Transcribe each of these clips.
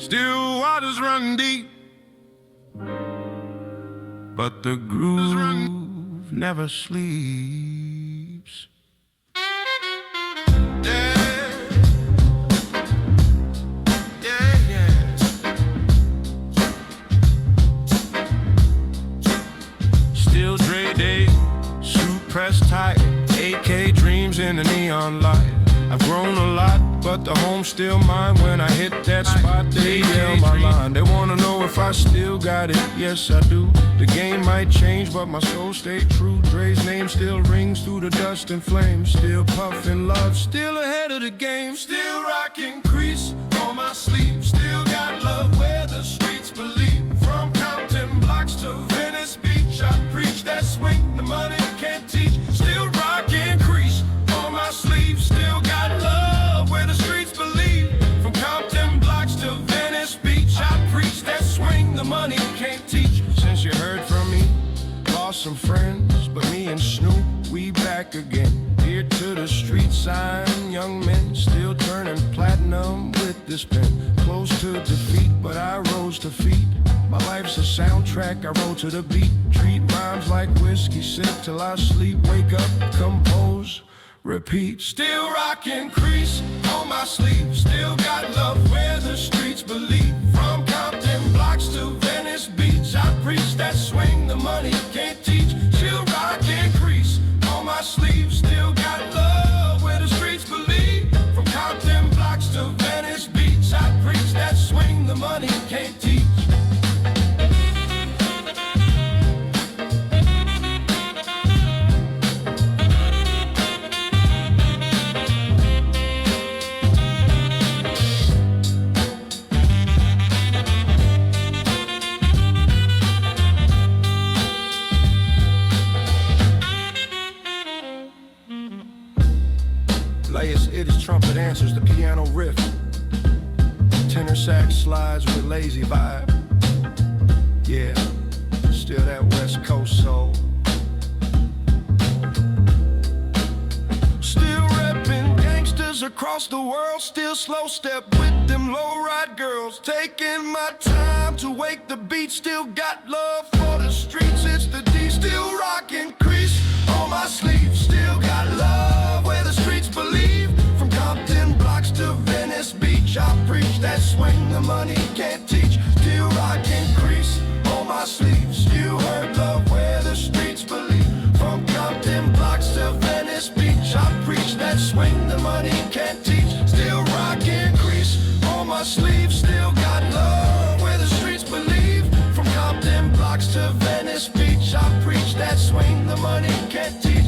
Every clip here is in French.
Still waters run deep, but the groove never sleeps. Still Dre Day, suit pressed tight, AK dreams in the neon light. I've grown a lot, but the home's still mine. When I hit that spot, they yell my line. They wanna know if I still got it, yes I do. The game might change, but my soul stayed true. Dre's name still rings through the dust and flames. Still puffin' love, still ahead of the game. Still rockin' crease on my sleeve. Still got love where the streets believe. From Compton blocks to Venice Beach, I preach that swing the money can't teach. Still rockin' crease on my sleeve. Still got love where the streets believe. From Compton blocks to Venice Beach, I preach that swing the money can't teach. Since you heard from me, lost some friends, but me and Snoop, we back again. Here to the street sign, young men still turning platinum with this pen. Close to defeat, but I rose to feet. My life's a soundtrack, I roll to the beat. Treat rhymes like whiskey, sip till I sleep. Wake up, compose, repeat. Still rockin' crease on my sleeve. Still got love where the streets believe. From Compton blocks to Venice Beach, I preach that swing the money can't teach. Still rockin' crease on my sleeve. Still got love where the streets believe. From Compton blocks to Venice Beach, I preach that swing the money can't teach. It is trumpet answers the piano riff. Tenor sax slides with lazy vibe. Yeah, still that West Coast soul. Still reppin' gangsters across the world. Still slow step with them low ride girls. Taking my time to wake the beat. Still got love for the streets. It's the D. Still rockin' crease on my sleeve. Still got love where the streets believe. From Compton blocks to Venice Beach, I preach that swing the money can't teach. Still rockin' crease on my sleeve. Still heard love where the streets believe. From Compton blocks to Venice Beach, I preach that swing the money can't teach. Still rockin' crease on my sleeve. Still got love where the streets believe. From Compton blocks to Venice Beach, I preach that swing the money can't teach.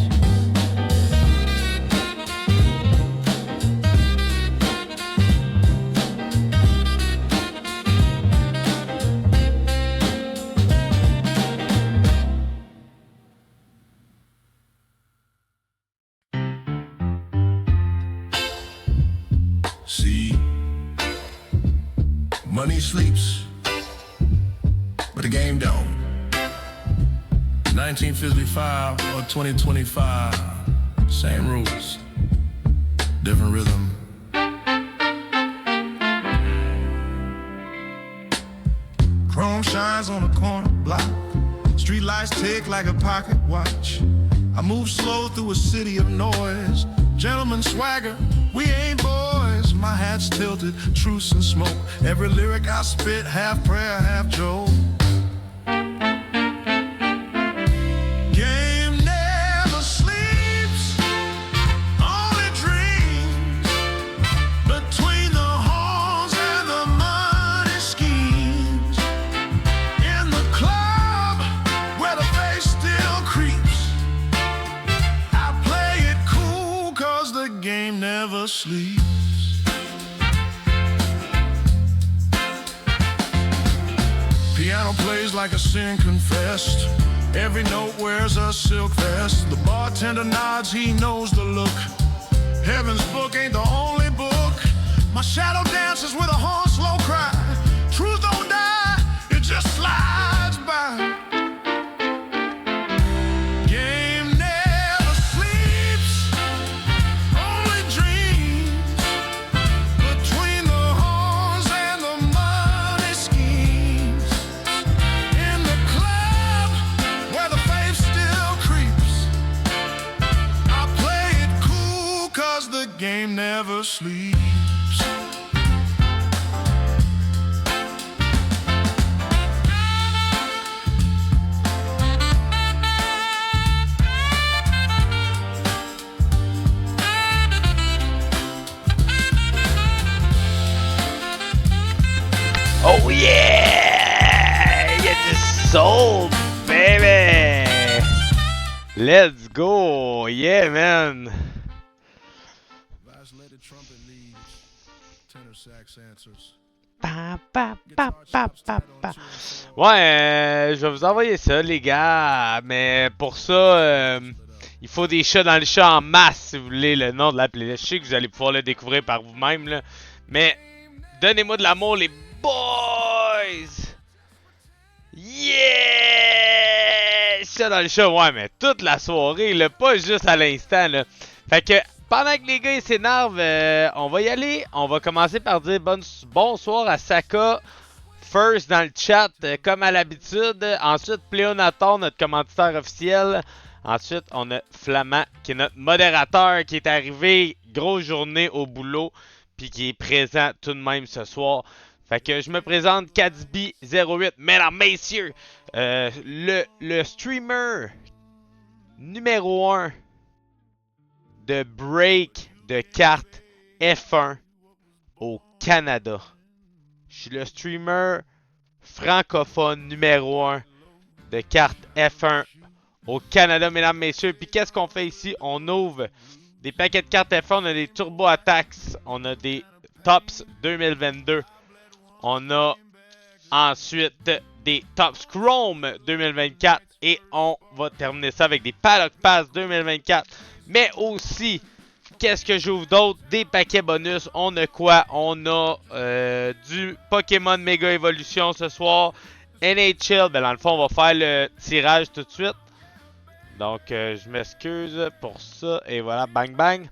See, money sleeps, but the game don't. 1955 or 2025, same rules, different rhythm. Chrome shines on the corner block. Street lights tick like a pocket watch. I move slow through a city of noise. Gentlemen swagger, we ain't boys. My hat's tilted, truce and smoke. Every lyric I spit, half prayer, half joke. Game never sleeps, only dreams. Between the horns and the money schemes. In the club, where the face still creeps. I play it cool, cause the game never sleeps. Piano plays like a sin confessed. Every note wears a silk vest. The bartender nods, he knows the look. Heaven's book ain't the only book. My shadow dances with a horn slow cry. Truth don't die, it just slides by. Game never sleeps, only dreams. Between the horns and the mud. sleeps. Oh yeah! Get this soul, baby! Let's go! Yeah, man! Vacillated trumpet leads, tenor sax answers. Pa, pa, pa, pa, pa, pa. Ouais, je vais vous envoyer ça, les gars. Mais pour ça, il faut des chats dans le chat en masse, si vous voulez le nom de la playlist. Je sais que vous allez pouvoir le découvrir par vous-même, là. Mais donnez-moi de l'amour, les boys! Yeah! Ça dans le chat, ouais, mais toute la soirée, là, pas juste à l'instant, là. Fait que pendant que les gars ils s'énervent, on va y aller. On va commencer par dire bonsoir à Saka. First dans le chat, comme à l'habitude. Ensuite, Pléonator, notre commanditaire officiel. Ensuite, on a Flamand, qui est notre modérateur, qui est arrivé grosse journée au boulot, puis qui est présent tout de même ce soir. Fait que je me présente, Cadsby08. Mesdames, messieurs, le streamer numéro 1 de break de cartes F1 au Canada. Je suis le streamer francophone numéro 1 de cartes F1 au Canada, mesdames, messieurs. Puis qu'est-ce qu'on fait ici? On ouvre des paquets de cartes F1. On a des Turbo Attacks. On a des Tops 2022. On a ensuite des Tops Chrome 2024. Et on va terminer ça avec des Paddock Pass 2024. Mais aussi, qu'est-ce que j'ouvre d'autre? Des paquets bonus. On a quoi? On a du Pokémon Mega Evolution ce soir. NHL. Ben dans le fond, on va faire le tirage tout de suite. Donc, je m'excuse pour ça. Et voilà, bang bang.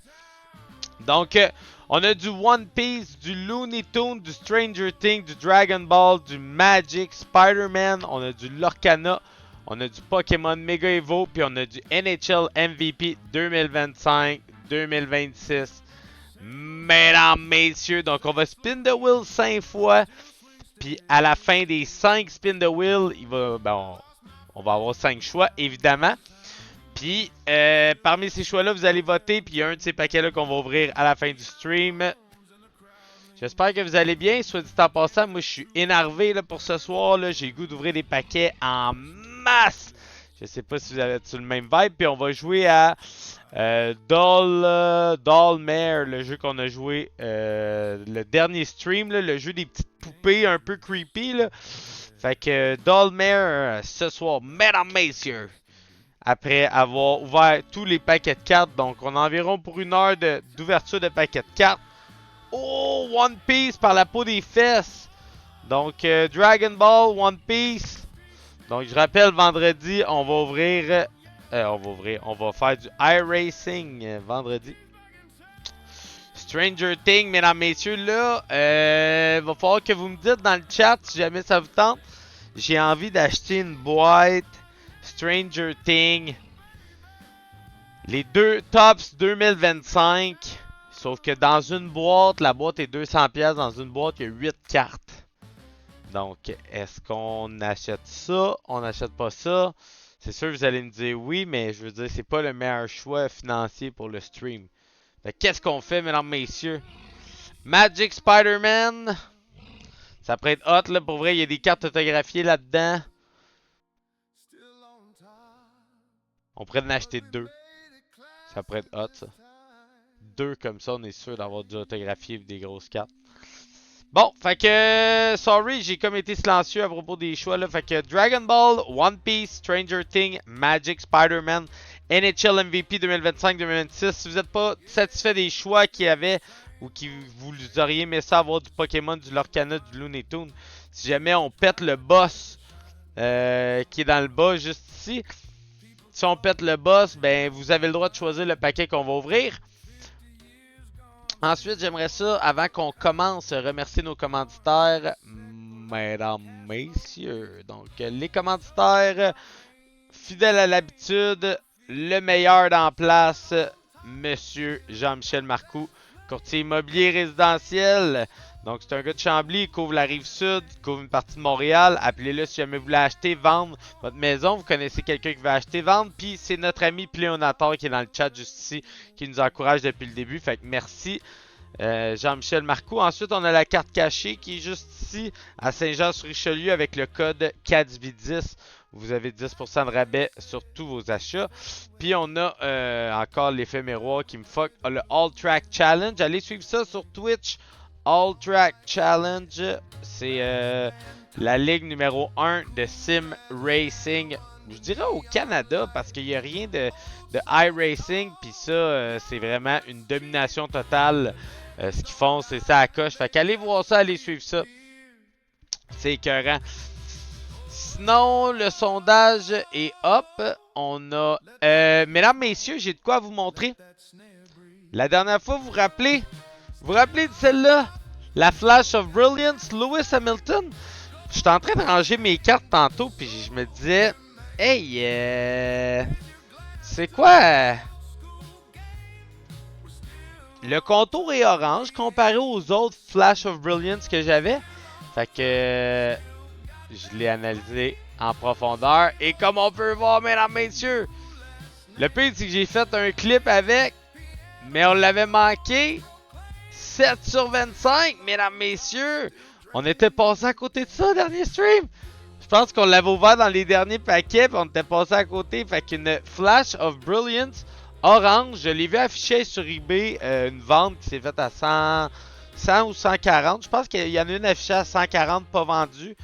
Donc, on a du One Piece, du Looney Tunes, du Stranger Things, du Dragon Ball, du Magic, Spider-Man. On a du Lorcana. On a du Pokémon Mega Evo, puis on a du NHL MVP 2025-2026. Mesdames, messieurs, donc on va spin the wheel 5 fois. Puis à la fin des 5 spin the wheel, on va avoir 5 choix, évidemment. Puis parmi ces choix-là, vous allez voter. Puis il y a un de ces paquets-là qu'on va ouvrir à la fin du stream. J'espère que vous allez bien. Soit dit en passant, moi je suis énervé là, pour ce soir. J'ai le goût d'ouvrir des paquets en masse. Je sais pas si vous avez le même vibe. Puis on va jouer à Dollmare, le jeu qu'on a joué le dernier stream. Là, le jeu des petites poupées un peu creepy. Là. Fait que Dollmare ce soir, mesdames, messieurs. Après avoir ouvert tous les paquets de cartes. Donc on a environ pour 1 heure d'ouverture de paquets de cartes. Oh, One Piece par la peau des fesses. Donc, Dragon Ball, One Piece. Donc, je rappelle, vendredi, on va faire du iRacing vendredi. Stranger Things, mesdames, messieurs, là, va falloir que vous me dites dans le chat si jamais ça vous tente. J'ai envie d'acheter une boîte Stranger Things. Les deux Tops 2025. Sauf que dans une boîte, la boîte est 200$. Dans une boîte, il y a 8 cartes. Donc, est-ce qu'on achète ça? On n'achète pas ça? C'est sûr, vous allez me dire oui, mais je veux dire, c'est pas le meilleur choix financier pour le stream. Fait qu'est-ce qu'on fait, mesdames, messieurs? Magic Spider-Man. Ça pourrait être hot, là. Pour vrai, il y a des cartes autographiées là-dedans. On pourrait en acheter 2. Ça pourrait être hot, ça. 2 comme ça, on est sûr d'avoir du autographié et des grosses cartes. Bon, fait que... sorry, j'ai comme été silencieux à propos des choix, là. Fait que Dragon Ball, One Piece, Stranger Things, Magic, Spider-Man, NHL MVP 2025-2026. Si vous n'êtes pas satisfait des choix qu'il y avait, ou que vous auriez aimé ça avoir du Pokémon, du Lorcana, du Looney Tunes, si jamais on pète le boss qui est dans le bas, juste ici, si on pète le boss, ben vous avez le droit de choisir le paquet qu'on va ouvrir. Ensuite, j'aimerais ça, avant qu'on commence, remercier nos commanditaires, mesdames, messieurs. Donc, les commanditaires, fidèles à l'habitude, le meilleur d'en place, Monsieur Jean-Michel Marcoux, courtier immobilier résidentiel. Donc, c'est un gars de Chambly, il couvre la Rive-Sud, il couvre une partie de Montréal. Appelez-le si jamais vous voulez acheter, vendre votre maison. Vous connaissez quelqu'un qui veut acheter, vendre. Puis, c'est notre ami Pléonator qui est dans le chat juste ici, qui nous encourage depuis le début. Fait que merci. Jean-Michel Marcoux. Ensuite, on a la carte cachée qui est juste ici à Saint-Jean-sur-Richelieu avec le code CADSV10. Vous avez 10% de rabais sur tous vos achats. Puis on a encore l'effet miroir qui me fuck. Le All Track Challenge. Allez suivre ça sur Twitch. All Track Challenge. C'est la ligue numéro 1 de Sim Racing. Je dirais au Canada parce qu'il n'y a rien de iRacing. Puis ça, c'est vraiment une domination totale. Ce qu'ils font, c'est ça à coche. Fait qu'allez voir ça, allez suivre ça. C'est écœurant. Sinon, le sondage est up. On a... mesdames, messieurs, j'ai de quoi vous montrer. La dernière fois, vous vous rappelez de celle-là? La Flash of Brilliance, Lewis Hamilton. J'étais en train de ranger mes cartes tantôt, puis je me disais... Hey, c'est quoi? Le contour est orange comparé aux autres Flash of Brilliance que j'avais. Fait que je l'ai analysé en profondeur. Et comme on peut voir, mesdames, messieurs, le pire, c'est que j'ai fait un clip avec, mais on l'avait manqué. 7 sur 25, mesdames, messieurs. On était passé à côté de ça, dernier stream. Je pense qu'on l'avait ouvert dans les derniers paquets, puis on était passé à côté. Fait qu'une Flash of Brilliance orange, je l'ai vu afficher sur eBay, une vente qui s'est faite à 100 ou 140. Je pense qu'il y en a une affichée à 140 pas vendue.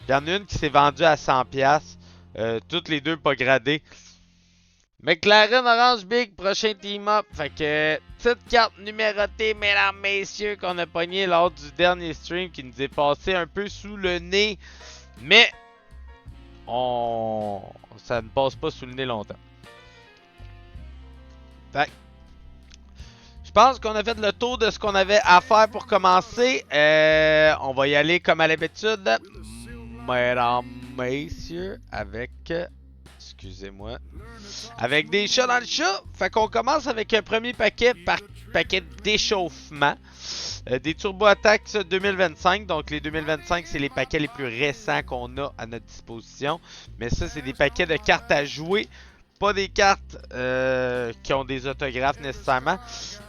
Il y en a une qui s'est vendue à 100$. Toutes les deux pas gradées. McLaren Orange Big, prochain team-up. Fait que petite carte numérotée, mesdames, messieurs, qu'on a pogné lors du dernier stream qui nous est passé un peu sous le nez. Mais ça ne passe pas sous le nez longtemps. Fait je pense qu'on a fait le tour de ce qu'on avait à faire pour commencer. On va y aller comme à l'habitude. Mesdames, messieurs, avec... Excusez-moi. Avec des chats dans le chat. Fait qu'on commence avec un premier paquet par paquet d'échauffement. Des Turbo Attacks 2025. Donc les 2025, c'est les paquets les plus récents qu'on a à notre disposition. Mais ça, c'est des paquets de cartes à jouer. Pas des cartes qui ont des autographes nécessairement.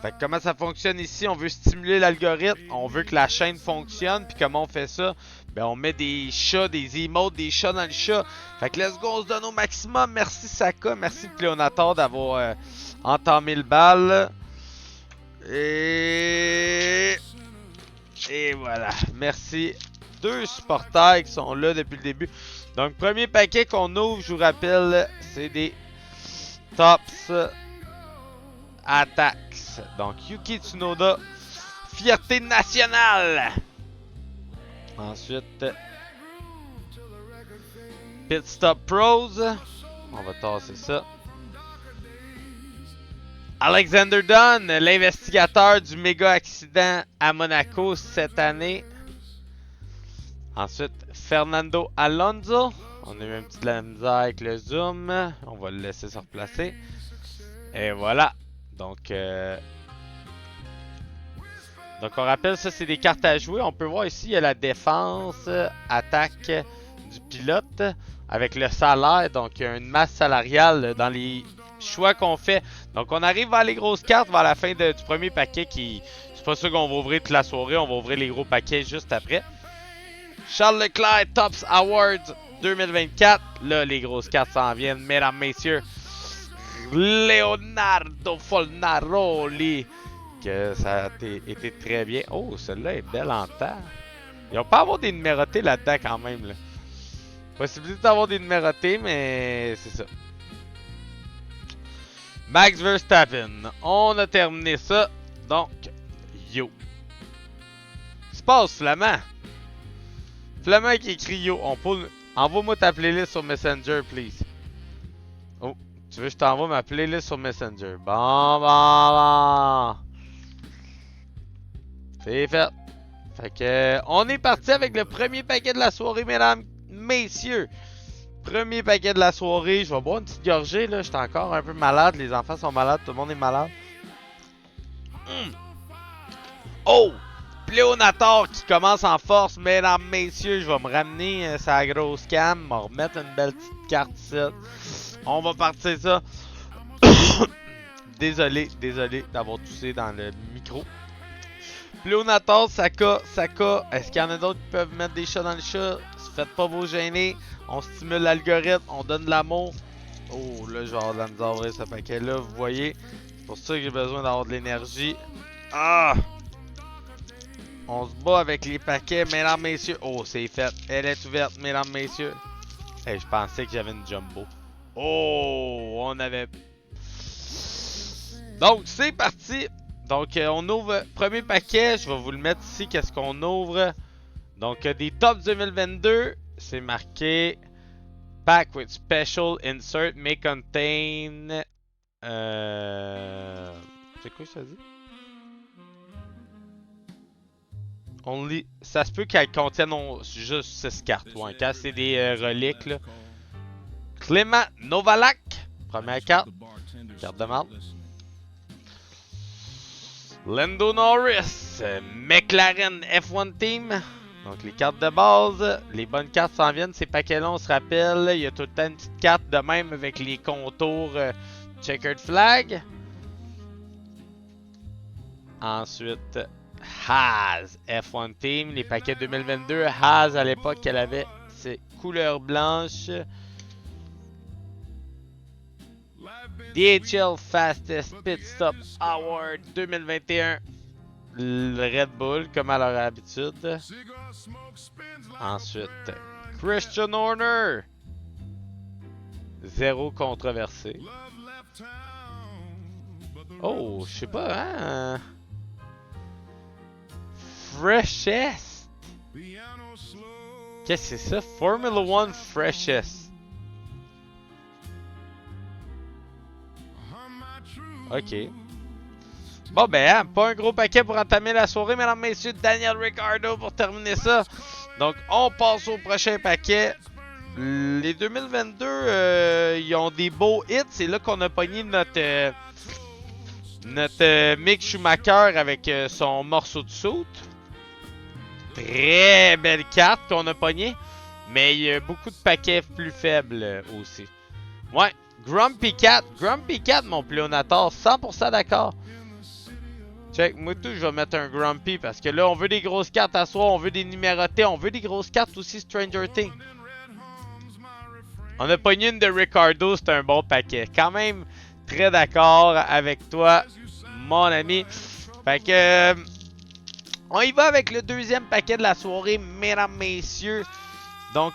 Fait que comment ça fonctionne ici? On veut stimuler l'algorithme. On veut que la chaîne fonctionne. Puis comment on fait ça? Ben on met des chats, des emotes, des chats dans le chat. Fait que let's go, on se donne au maximum. Merci Saka, merci Pléonator d'avoir entamé le bal. Et voilà. Merci. 2 supporters qui sont là depuis le début. Donc premier paquet qu'on ouvre, je vous rappelle, c'est des Tops Attacks. Donc Yuki Tsunoda, fierté nationale. Ensuite, Pit Stop Pros. On va tasser ça. Alexander Dunn, l'investigateur du méga accident à Monaco cette année. Ensuite, Fernando Alonso. On a eu un petit de la misère avec le zoom. On va le laisser se replacer. Et voilà. Donc on rappelle, ça c'est des cartes à jouer. On peut voir ici, il y a la défense, attaque du pilote avec le salaire. Donc il y a une masse salariale dans les choix qu'on fait. Donc on arrive vers les grosses cartes vers la fin du premier paquet qui... C'est pas sûr qu'on va ouvrir toute la soirée. On va ouvrir les gros paquets juste après. Charles Leclerc Tops Awards 2024. Là, les grosses cartes s'en viennent, mesdames, messieurs. Leonardo Fornaroli. Que ça a été très bien. Oh, celle-là est belle en temps. Ils n'ont pas à avoir des numérotés là-dedans quand même. Là. Possibilité d'avoir des numérotés, mais c'est ça. Max Verstappen. On a terminé ça. Donc, yo. Qu'est-ce qui se passe, Flamand? Flamand qui écrit yo. Envoie-moi ta playlist sur Messenger, please. Oh, tu veux que je t'envoie ma playlist sur Messenger? Bon. C'est fait. Fait que on est parti avec le premier paquet de la soirée, mesdames, messieurs. Premier paquet de la soirée. Je vais boire une petite gorgée, là. J'étais encore un peu malade. Les enfants sont malades. Tout le monde est malade. Oh! Pléonator qui commence en force, mesdames, messieurs, je vais me ramener sa grosse cam, me remettre une belle petite carte ici. On va partir ça. désolé d'avoir toussé dans le micro. Pléonator, Saka. Est-ce qu'il y en a d'autres qui peuvent mettre des chats dans le chat? Faites pas vos gênés. On stimule l'algorithme, on donne de l'amour. Oh, là, je vais avoir de la misère à ouvrir ce paquet-là, vous voyez. C'est pour ça que j'ai besoin d'avoir de l'énergie. Ah! On se bat avec les paquets, mesdames, messieurs. Oh, c'est fait. Elle est ouverte, mesdames, messieurs. Hey, je pensais que j'avais une jumbo. Oh, on avait... Donc, c'est parti. Donc, on ouvre premier paquet. Je vais vous le mettre ici. Qu'est-ce qu'on ouvre? Donc, des tops 2022. C'est marqué... Pack with special insert may contain... C'est quoi ça dit? Only... Ça se peut qu'elles contiennent juste 6 cartes. Ouais, quand c'est des reliques, là. Clément Novalak. Première carte. Carte de marde. Lando Norris. McLaren F1 Team. Donc les cartes de base. Les bonnes cartes s'en viennent. Ces paquets-là, on se rappelle. Il y a tout le temps une petite carte de même avec les contours checkered flag. Ensuite... Haas F1 Team, les paquets 2022. Haas à l'époque, elle avait ses couleurs blanches. DHL Fastest Pit Stop Award 2021. Le Red Bull, comme à leur habitude. Ensuite, Christian Horner. Zéro controversé. Oh, je sais pas, hein? Freshest. Qu'est-ce que c'est ça? Formula One Freshest. Ok. Bon ben, hein, pas un gros paquet pour entamer la soirée, mesdames, messieurs. Daniel Ricciardo pour terminer ça. Donc, on passe au prochain paquet. Les 2022, ils ont des beaux hits. C'est là qu'on a pogné notre Mick Schumacher avec son morceau de soute. Très belle carte qu'on a pogné. Mais il y a beaucoup de paquets plus faibles aussi. Ouais, Grumpy Cat, mon Pléonator, 100% d'accord. Check, moi tout, je vais mettre un Grumpy parce que là, on veut des grosses cartes à soi, on veut des numérotés, on veut des grosses cartes aussi Stranger Things. On a pogné une de Ricciardo, c'est un bon paquet. Quand même, très d'accord avec toi, mon ami. Fait que... on y va avec le deuxième paquet de la soirée, mesdames, messieurs. Donc,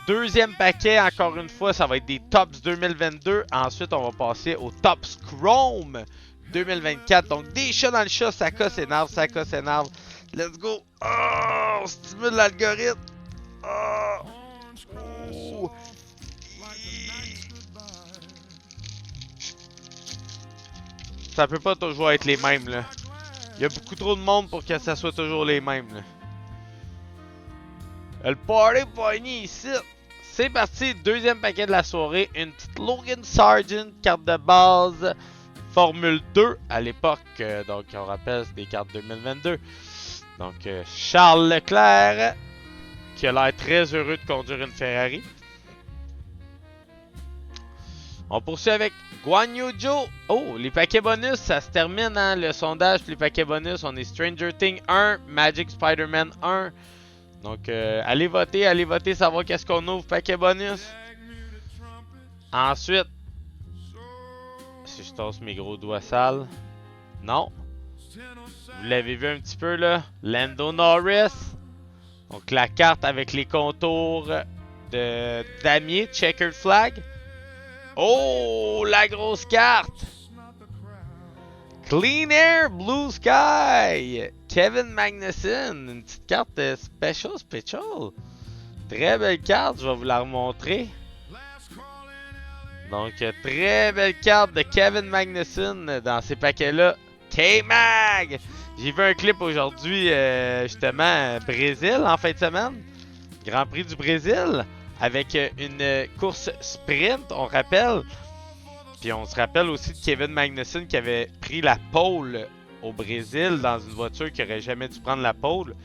deuxième paquet, encore une fois, ça va être des Tops 2022. Ensuite, on va passer aux Tops Chrome 2024. Donc, des chats dans le chat, Saka s'énerve, Saka s'énerve. Let's go! Oh, on stimule l'algorithme. Oh. Oh. Ça peut pas toujours être les mêmes, là. Il y a beaucoup trop de monde pour que ça soit toujours les mêmes, là. Le party pogné ici. C'est parti, deuxième paquet de la soirée. Une petite Logan Sargent, carte de base, Formule 2 à l'époque. Donc, on rappelle, c'est des cartes 2022. Donc, Charles Leclerc, qui a l'air très heureux de conduire une Ferrari. On poursuit avec Guan Yu Zhou. Oh, les paquets bonus, ça se termine, hein, le sondage. Les paquets bonus, on est Stranger Things 1, Magic Spider-Man 1. Donc, allez voter, savoir qu'est-ce qu'on ouvre, paquet bonus. Ensuite, si je tasse mes gros doigts sales, non. Vous l'avez vu un petit peu là, Lando Norris. Donc, la carte avec les contours de damier, checkered flag. Oh, la grosse carte! Clean Air Blue Sky! Kevin Magnussen, une petite carte special. Très belle carte, je vais vous la remontrer. Donc, très belle carte de Kevin Magnussen dans ces paquets-là. K-Mag! J'ai vu un clip aujourd'hui, justement, Brésil, en fin de semaine. Grand Prix du Brésil. Avec une course sprint, on rappelle. Puis on se rappelle aussi de Kevin Magnussen qui avait pris la pole au Brésil dans une voiture qui aurait jamais dû prendre la pole.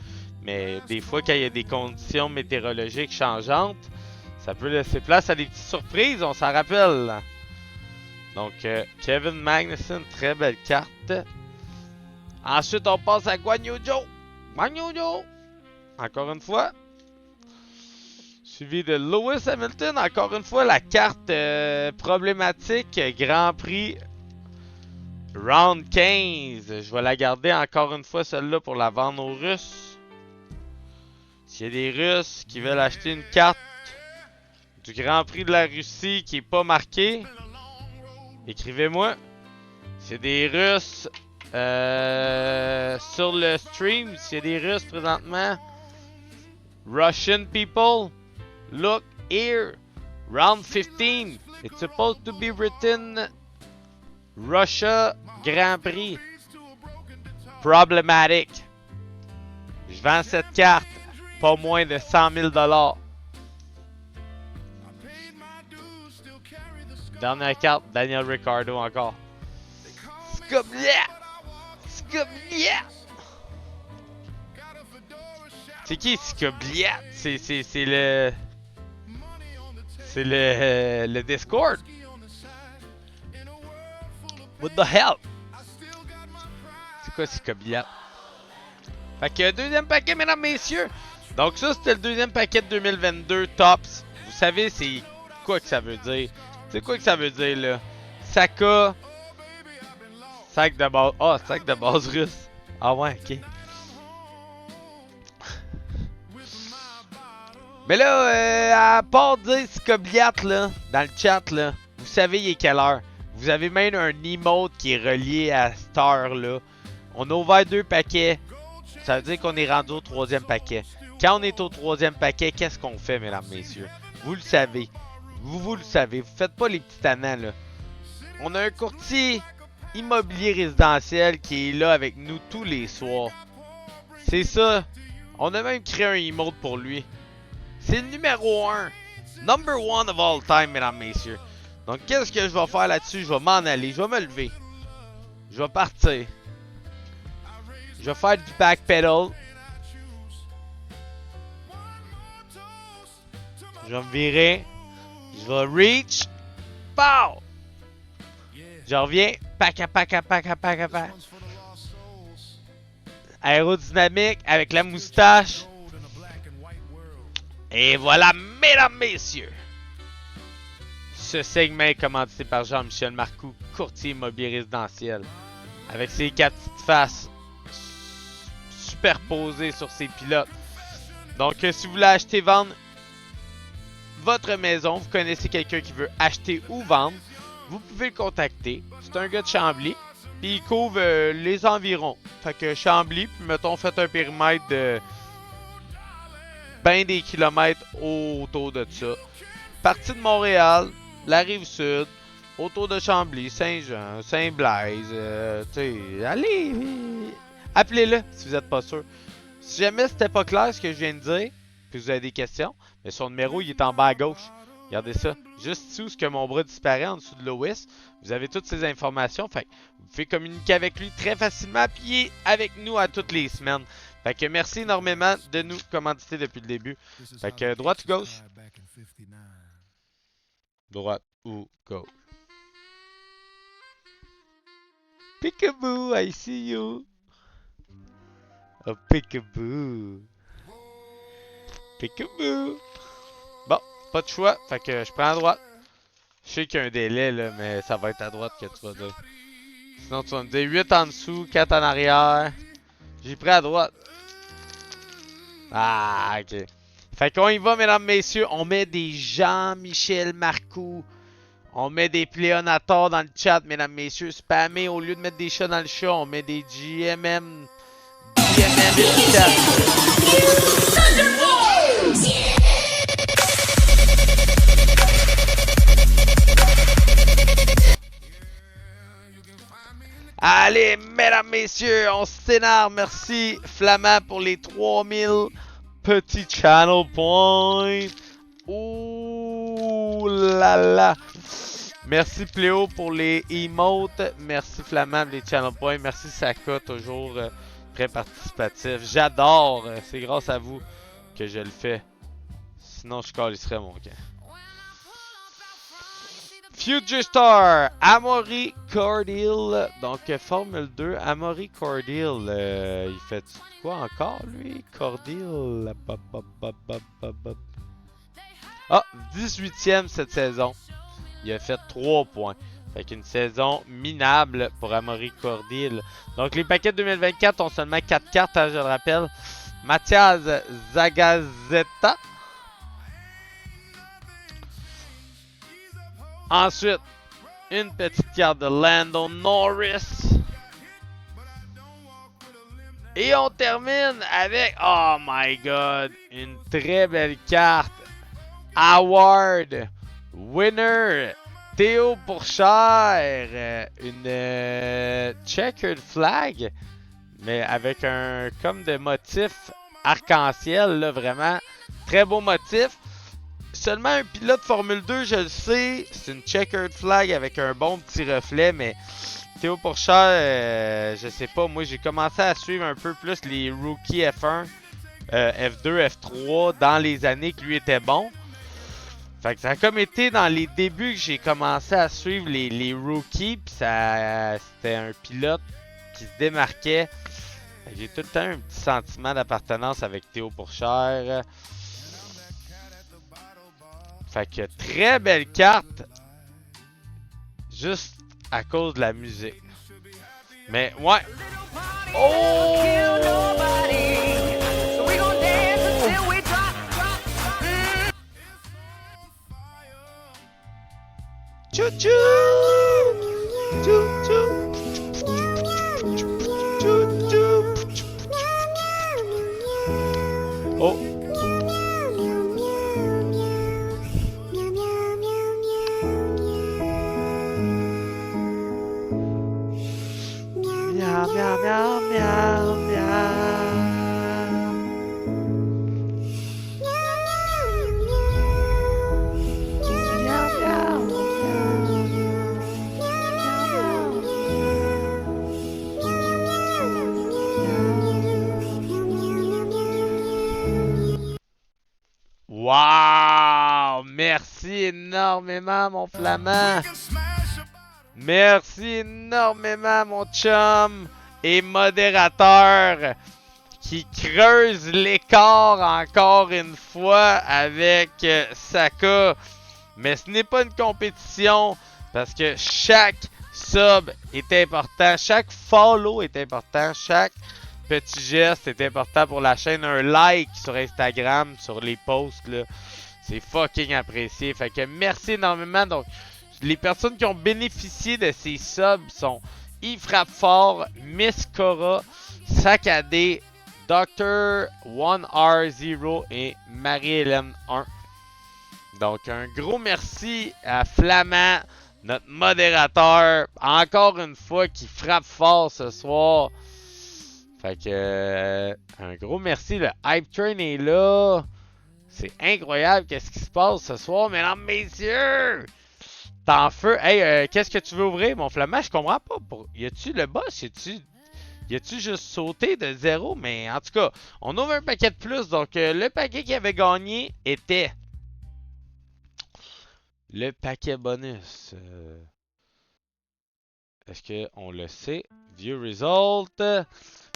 Mais des fois, quand il y a des conditions météorologiques changeantes, ça peut laisser place à des petites surprises, on s'en rappelle. Donc, Kevin Magnussen, très belle carte. Ensuite, on passe à Guan Yu Zhou. Guan Yu Zhou, encore une fois. Suivi de Lewis Hamilton, encore une fois, la carte problématique, Grand Prix Round 15. Je vais la garder encore une fois, celle-là, pour la vendre aux Russes. S'il y a des Russes qui veulent acheter une carte du Grand Prix de la Russie qui n'est pas marquée, écrivez-moi. S'il y a des Russes sur le stream, s'il y a des Russes présentement, Russian people, look here, round 15. It's supposed to be written Russia Grand Prix. Problematic. Je vends cette carte, pas moins de 100 000 $. Dernière carte, Daniel Ricciardo encore. Scoblia! Scoblia! C'est qui Scoblia? C'est le... C'est le Discord. What the hell? C'est quoi Scoblia? Fait que deuxième paquet, mesdames, messieurs. Donc ça, c'était le deuxième paquet de 2022 Tops. Vous savez, c'est quoi que ça veut dire? C'est quoi que ça veut dire, là? Saka. Sac de base. Ah, oh, sac de base russe. Ah ouais, ok. Mais là, à part dire Scobliat, là, dans le chat, là, vous savez il est quelle heure. Vous avez même un emote qui est relié à cette heure-là. On a ouvert 2 paquets. Ça veut dire qu'on est rendu au 3e paquet. Quand on est au 3e paquet, qu'est-ce qu'on fait, mesdames, messieurs? Vous le savez. Vous le savez. Vous faites pas les petits tannants, là. On a un courtier immobilier résidentiel qui est là avec nous tous les soirs. C'est ça. On a même créé un emote pour lui. C'est le numéro 1. Number 1 of all time, mesdames, messieurs. Donc, qu'est-ce que je vais faire là-dessus? Je vais m'en aller. Je vais me lever. Je vais partir. Je vais faire du backpedal. Je vais me virer. Je vais reach. Pow! Je reviens. Pac. Aérodynamique avec la moustache. Et voilà, mesdames, messieurs. Ce segment est commandité par Jean-Michel Marcoux, courtier immobilier résidentiel. Avec ses 4 petites faces superposées sur ses pilotes. Donc, si vous voulez acheter, vendre votre maison, vous connaissez quelqu'un qui veut acheter ou vendre, vous pouvez le contacter. C'est un gars de Chambly, puis il couvre les environs. Fait que Chambly, puis mettons, faites un périmètre de ben des kilomètres autour de ça. Partie de Montréal, la Rive-Sud, autour de Chambly, Saint-Jean, Saint-Blaise, allez, appelez-le si vous n'êtes pas sûr. Si jamais c'était pas clair ce que je viens de dire, puis vous avez des questions, mais son numéro il est en bas à gauche. Regardez ça. Juste ici où ce que mon bras disparaît en dessous de Lois, vous avez toutes ces informations. Fait que vous pouvez communiquer avec lui très facilement, puis il est avec nous à toutes les semaines. Fait que merci énormément de nous commanditer depuis le début. Fait que droite ou gauche? Droite ou gauche? Peekaboo, I see you. Oh, peekaboo. Peekaboo. Bon, pas de choix. Fait que je prends à droite. Je sais qu'il y a un délai, là, mais ça va être à droite que tu vas dire. Sinon, tu vas me dire 8 en dessous, 4 en arrière. J'ai pris à droite. Ah, ok. Fait qu'on y va, mesdames, messieurs. On met des Jean-Michel Marcoux. On met des Pléonators dans le chat, mesdames, messieurs. Spammez, au lieu de mettre des chats dans le chat, on met des GMM. GMM dans le chat. Allez, mesdames, messieurs, on s'énerve. Merci, Flamand, pour les 3000 petits channel points. Ouh là là. Merci Pléo pour les emotes. Merci Flamand pour les channel points. Merci Saka, toujours très participatif. J'adore. C'est grâce à vous que je le fais. Sinon, je calisserais mon camp. Future Star, Amaury Cordial. Donc, Formule 2, Amaury Cordial. Il fait quoi encore, lui? Cordial. Ah, 18ème cette saison. Il a fait 3 points. Fait qu'une saison minable pour Amaury Cordial. Donc, les paquets 2024 ont seulement 4 cartes, hein, je le rappelle. Mathias Zagazeta. Ensuite, une petite carte de Lando Norris. Et on termine avec, oh my god, une très belle carte. Award winner Théo Pourchère. Une checkered flag, mais avec un comme de motif arc-en-ciel, là, vraiment très beau motif. Seulement un pilote Formule 2, je le sais, c'est une checkered flag avec un bon petit reflet, mais Théo Pourchère, je sais pas, moi j'ai commencé à suivre un peu plus les rookies F1, F2, F3 dans les années que lui était bon. Fait que ça a comme été dans les débuts que j'ai commencé à suivre les rookies, puis c'était un pilote qui se démarquait. J'ai tout le temps un petit sentiment d'appartenance avec Théo Pourchère. Fait que très belle carte. Juste à cause de la musique. Mais ouais. Oh! Chou chou! Chou chou! Chou chou! Oh! Miau, miau, miau, miau, miau. Wow! Merci énormément, mon flamand! Merci énormément, mon chum et modérateur qui creuse l'écart encore une fois avec Saka. Mais ce n'est pas une compétition parce que chaque sub est important, chaque follow est important, chaque petit geste est important pour la chaîne. Un like sur Instagram, sur les posts, là, c'est fucking apprécié. Fait que merci énormément. Donc, les personnes qui ont bénéficié de ces subs sont Yves Frappefort, Miss Cora, Saccadé, Dr. 1R0 et Marie-Hélène 1. Donc, un gros merci à Flamand, notre modérateur, encore une fois, qui frappe fort ce soir. Fait que, un gros merci. Le Hype Train est là. C'est incroyable qu'est-ce qui se passe ce soir, mesdames, messieurs. T'es en feu. Hey, qu'est-ce que tu veux ouvrir, mon Flamand? Je comprends pas. Y a-tu le boss? Y a-tu juste sauté de 0? Mais en tout cas, on ouvre un paquet de plus. Donc, le paquet qui avait gagné était le paquet bonus. Est-ce qu'on le sait? View result.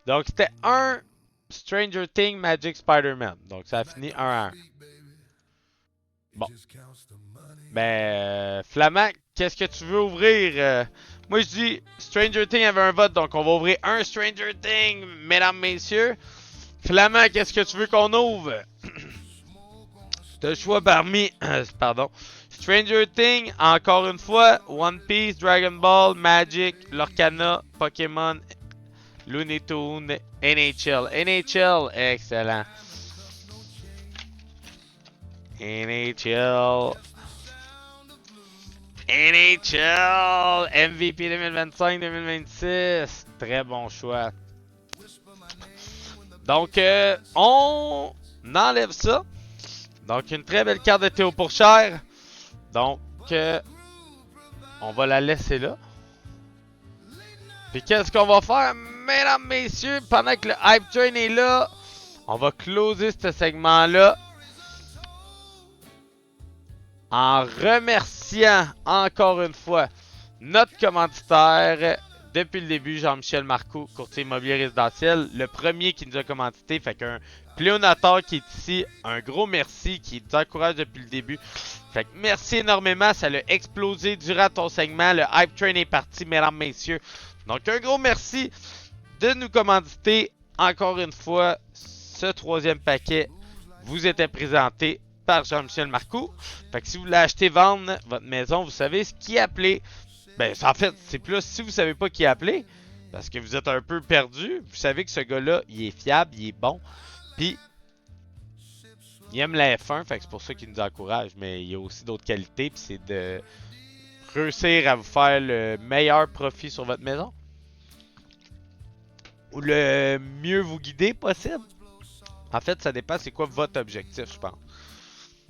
Donc, c'était un Stranger Things Magic Spider-Man. Donc, ça a fini 1 à 1. Bon. Ben, Flamand, qu'est-ce que tu veux ouvrir? Moi, je dis Stranger Things avait un vote, donc on va ouvrir un Stranger Things, mesdames, messieurs. Flamand, qu'est-ce que tu veux qu'on ouvre? T'as le choix parmi, pardon, Stranger Things, encore une fois, One Piece, Dragon Ball, Magic, Lorcana, Pokémon, Looney Tunes, NHL. NHL, excellent. NHL. NHL, MVP 2025-2026. Très bon choix. Donc, on enlève ça. Donc, une très belle carte de Théo Pourchère. Donc, on va la laisser là. Puis qu'est-ce qu'on va faire, mesdames, messieurs, pendant que le Hype Train est là, on va closer ce segment-là en remerciant encore une fois notre commanditaire depuis le début, Jean-Michel Marcoux, courtier immobilier résidentiel, le premier qui nous a commandité, fait qu'un pléonateur qui est ici, un gros merci, qui nous encourage depuis le début. Fait que merci énormément, ça l'a explosé durant ton segment, le Hype Train est parti, mesdames, messieurs. Donc un gros merci de nous commanditer encore une fois. Ce troisième paquet vous était présenté par Jean-Michel Marcoux. Fait que si vous voulez acheter, vendre votre maison, vous savez ce qui appeler. Ben, en fait, c'est plus si vous savez pas qui appeler, parce que vous êtes un peu perdu, vous savez que ce gars-là, il est fiable, il est bon, puis il aime la F1, fait que c'est pour ça qu'il nous encourage, mais il y a aussi d'autres qualités, puis c'est de réussir à vous faire le meilleur profit sur votre maison, ou le mieux vous guider possible. En fait, ça dépend c'est quoi votre objectif, je pense.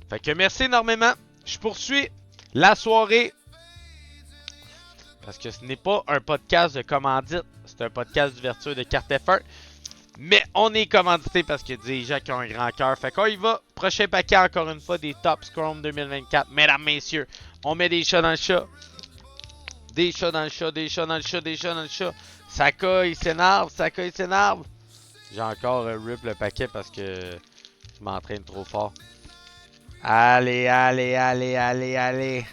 Fait que merci énormément, je poursuis la soirée. Parce que ce n'est pas un podcast de commandite, c'est un podcast d'ouverture de carte F1. Mais on est commandité parce qu'il y a des gens qui ont un grand cœur. Fait qu'on y va. Prochain paquet encore une fois des Top Scrum 2024. Mesdames, messieurs, on met des chats dans le chat. Des chats dans le chat, des chats dans le chat, des chats dans le chat. Saka, il s'énerve, Saka, il s'énerve. J'ai encore rip le paquet parce que je m'entraîne trop fort. Allez, allez, allez, allez, allez.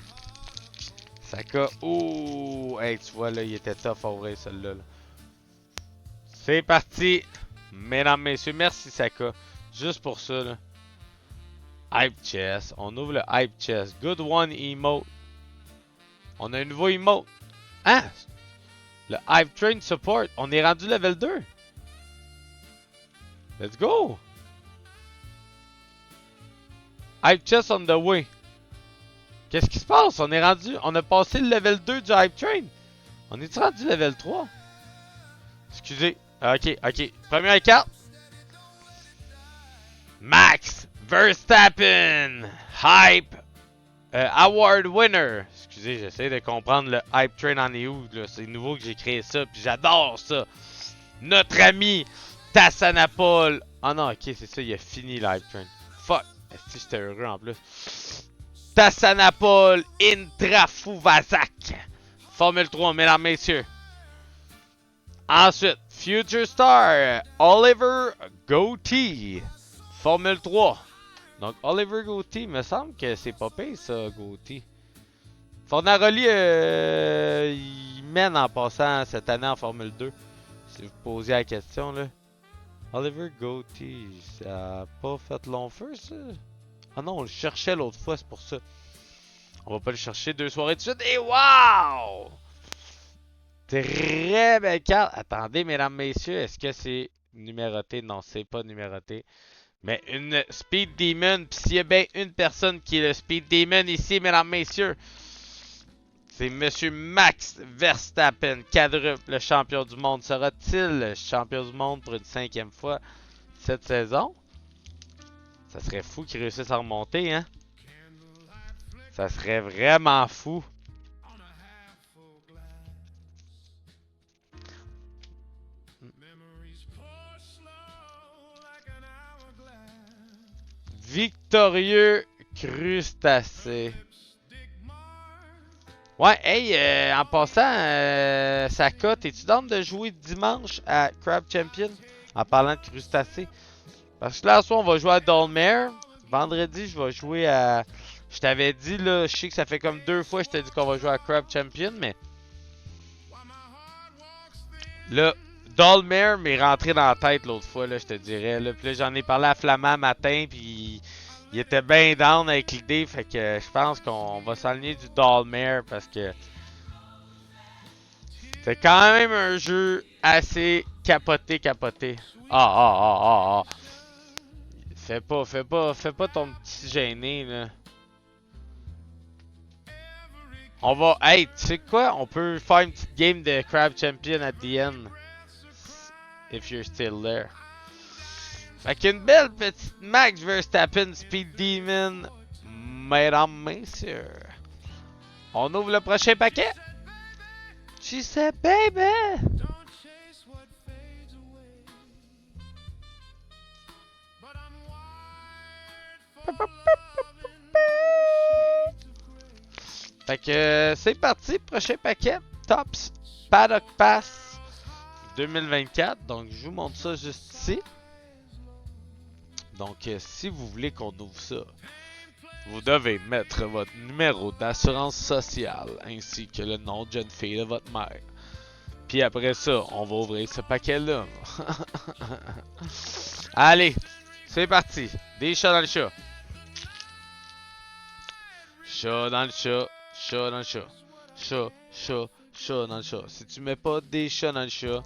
Saka, ouh, hey, tu vois là, il était tough à ouvrir celui-là. Là. C'est parti, mesdames, messieurs, merci Saka, juste pour ça là. Hype chest, on ouvre le hype chest, good one emote. On a un nouveau emote. Hein? Le Hype Train support, on est rendu level 2. Let's go. Hype chest on the way. Qu'est-ce qui se passe? On est rendu... On a passé le level 2 du Hype Train. On est rendu level 3? Excusez. Ok, ok. Première carte. Max Verstappen. Hype Award winner. Excusez, j'essaie de comprendre le Hype Train en est où. C'est nouveau que j'ai créé ça. Puis j'adore ça. Notre ami Tassanapol. Ah non, ok, c'est ça. Il a fini le Hype Train. Fuck. Est-ce que j'étais heureux en plus? Tassanapol Intrafuvazak. Formule 3, mesdames, messieurs. Ensuite, Future Star Oliver Goatee. Formule 3. Donc, Oliver Goatee, il me semble que c'est pas pire ça, Goatee. Fornaroli, il mène en passant cette année en Formule 2. Si vous posez la question, là. Oliver Goatee, ça a pas fait long feu, ça? Ah non, on le cherchait l'autre fois, c'est pour ça. On va pas le chercher 2 soirées de suite. Et wow! Très belle carte. Attendez, mesdames, messieurs, est-ce que c'est numéroté? Non, c'est pas numéroté. Mais une Speed Demon. Puis s'il y a bien une personne qui est le Speed Demon ici, mesdames, messieurs, c'est Monsieur Max Verstappen, quadruple le champion du monde. Sera-t-il le champion du monde pour une 5e fois cette saison? Ça serait fou qu'il réussisse à remonter, hein? Ça serait vraiment fou. Victorieux crustacé. Ouais, hey, en passant, Saka, t'es-tu down de jouer dimanche à Crab Champion? En parlant de crustacé. Parce que là, ce soir, on va jouer à Dolmare. Vendredi, je vais jouer à... Je t'avais dit, là, je sais que ça fait comme 2 fois que je t'ai dit qu'on va jouer à Crab Champion, mais... Là, Dolmare m'est rentré dans la tête l'autre fois, là, je te dirais. Là. Puis là, j'en ai parlé à Flamand matin, puis il était bien down avec l'idée. Fait que je pense qu'on va s'aligner du Dolmare parce que... C'est quand même un jeu assez capoté. Ah. Fais pas ton petit gêné, là. On va... Hey, tu sais quoi? On peut faire une petite game de Crab Champion at the end. If you're still there. Fait qu'une belle petite Max Verstappen Speed Demon. Mesdames, messieurs. On ouvre le prochain paquet. She said, baby. Fait que c'est parti, prochain paquet. Tops Paddock Pass 2024. Donc je vous montre ça juste ici. Donc si vous voulez qu'on ouvre ça, vous devez mettre votre numéro d'assurance sociale ainsi que le nom de jeune fille de votre mère. Puis après ça, on va ouvrir ce paquet-là. Allez, c'est parti. Des chats dans le chat. Chat dans le chat. Chat dans le chat. Chat, chat, chat dans le chat. Si tu mets pas des chats dans le chat,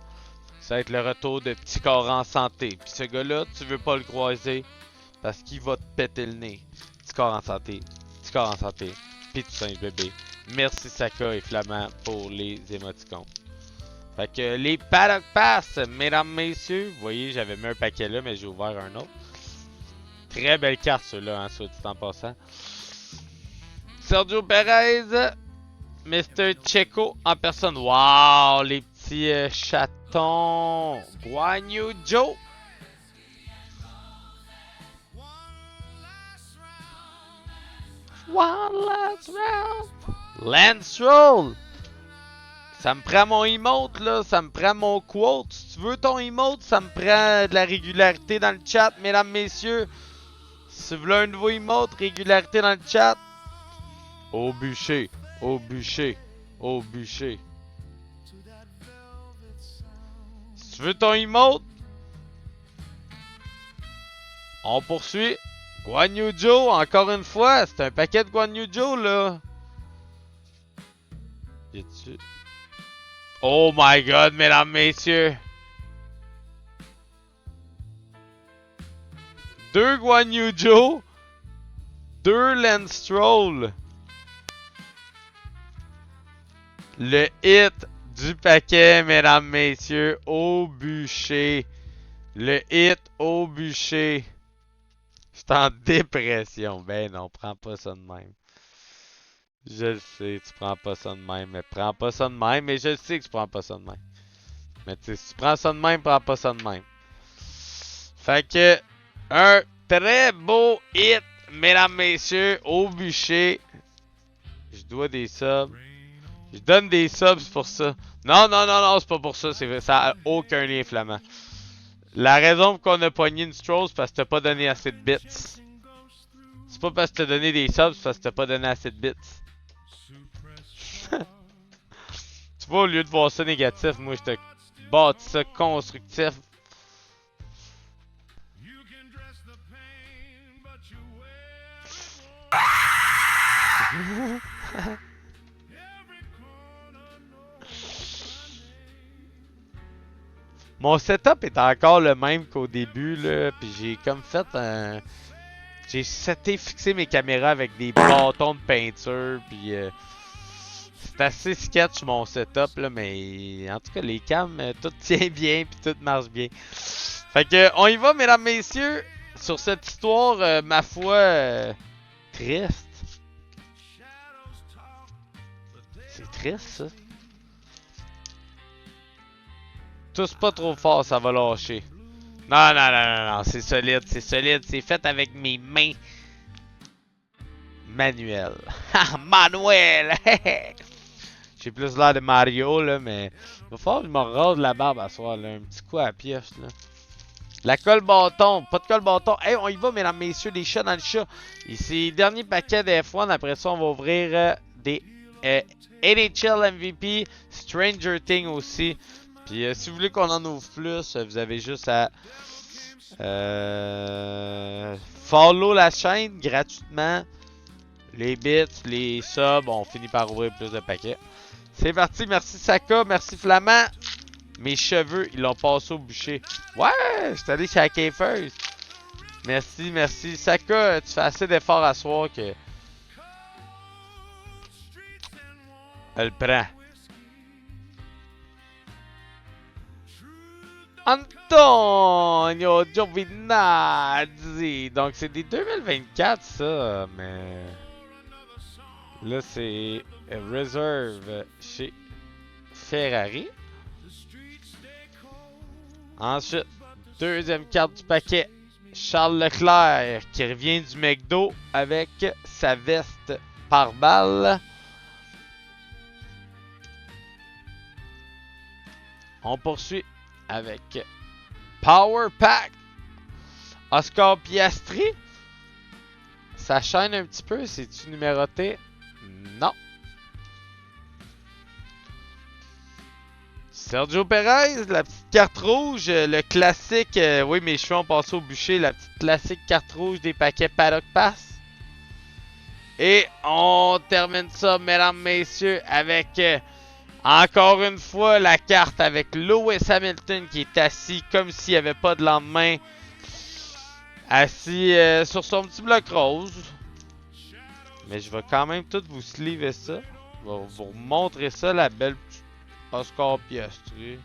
ça va être le retour de Petit Corps en santé. Puis ce gars-là, tu veux pas le croiser parce qu'il va te péter le nez. Petit Corps en santé. Petit Corps en santé. Puis tout singe bébé. Merci Saka et Flamand pour les émoticônes. Fait que les Paddock Pass, mesdames, messieurs. Vous voyez, j'avais mis un paquet là, mais j'ai ouvert un autre. Très belle carte ceux-là, hein, soit dit en passant. Sergio Perez, Mr. Checo en personne. Wow, les petits chatons. Guan Yu Zhou. One last round. Lance Stroll. Ça me prend mon emote là, ça me prend mon quote. Si tu veux ton emote, ça me prend de la régularité dans le chat, mesdames, messieurs. Si vous voulez un nouveau emote, régularité dans le chat. Au bûcher, au bûcher, au bûcher. Si tu veux ton emote, on poursuit. Guan Yu Zhou, encore une fois, c'est un paquet de Guan Yu Zhou là. Y'a-tu... Oh my god, mesdames, messieurs. 2 Guan Yu Zhou. 2 Lance Stroll. Le hit du paquet, mesdames, messieurs, au bûcher. Le hit au bûcher. Je suis en dépression. Ben non, prends pas ça de même. Je le sais, tu prends pas ça de même, mais prends pas ça de même, mais je le sais que tu prends pas ça de même. Mais tu sais, si tu prends ça de même, prends pas ça de même. Fait que, un très beau hit, mesdames, messieurs, au bûcher. Je dois des subs. Je donne des subs pour ça. Non, non, non, non, c'est pas pour ça. Ça a aucun lien, Flamand. La raison pour qu'on a pogné une Stroll, c'est parce que t'as pas donné assez de bits. C'est pas parce que t'as donné des subs, c'est parce que t'as pas donné assez de bits. Tu vois, au lieu de voir ça négatif, moi je te bâtis ça constructif. Mon setup est encore le même qu'au début, là, puis j'ai comme fait un... J'ai fixé mes caméras avec des bâtons de peinture, puis c'est assez sketch mon setup, là, mais en tout cas, les cams, tout tient bien, puis tout marche bien. Fait que, on y va, mesdames, messieurs, sur cette histoire, ma foi, triste. C'est triste, ça. Tous pas trop fort, ça va lâcher. Non, non, non, non, non, c'est solide, c'est fait avec mes mains manuelles. Manuel! J'ai plus l'air de Mario, là, mais il va falloir que je me rase la barbe à soir, là, un petit coup à la pioche, là. La colle bâton, pas de colle bâton. Hey, on y va, mesdames, messieurs, des chats dans le chat. Ici, dernier paquet des F1, après ça, on va ouvrir des NHL MVP, Stranger Things aussi. Puis si vous voulez qu'on en ouvre plus, vous avez juste à follow la chaîne gratuitement. Les bits, les subs, on finit par ouvrir plus de paquets. C'est parti, merci Saka, merci Flamand. Mes cheveux, ils l'ont passé au bûcher. Ouais, je suis allé chez la K-First. Merci, merci. Saka, tu fais assez d'efforts à soir que... Elle prend. Antonio Giovinazzi. Donc c'est des 2024 ça, mais... Là, c'est Reserve chez Ferrari. Ensuite, deuxième carte du paquet. Charles Leclerc qui revient du McDo avec sa veste par balle. On poursuit avec Power Pack. Oscar Piastri. Ça chaîne un petit peu. C'est-tu numéroté? Non. Sergio Perez, la petite carte rouge, le classique. Oui, mes cheveux ont passé au bûcher. La petite classique carte rouge des paquets Paddock Pass. Et on termine ça, mesdames, messieurs, avec encore une fois la carte avec Lewis Hamilton qui est assis comme s'il n'y avait pas de lendemain. Assis sur son petit bloc rose. Mais je vais quand même tout vous sliver ça. Je vais vous montrer ça, la belle petite Oscar Piastri.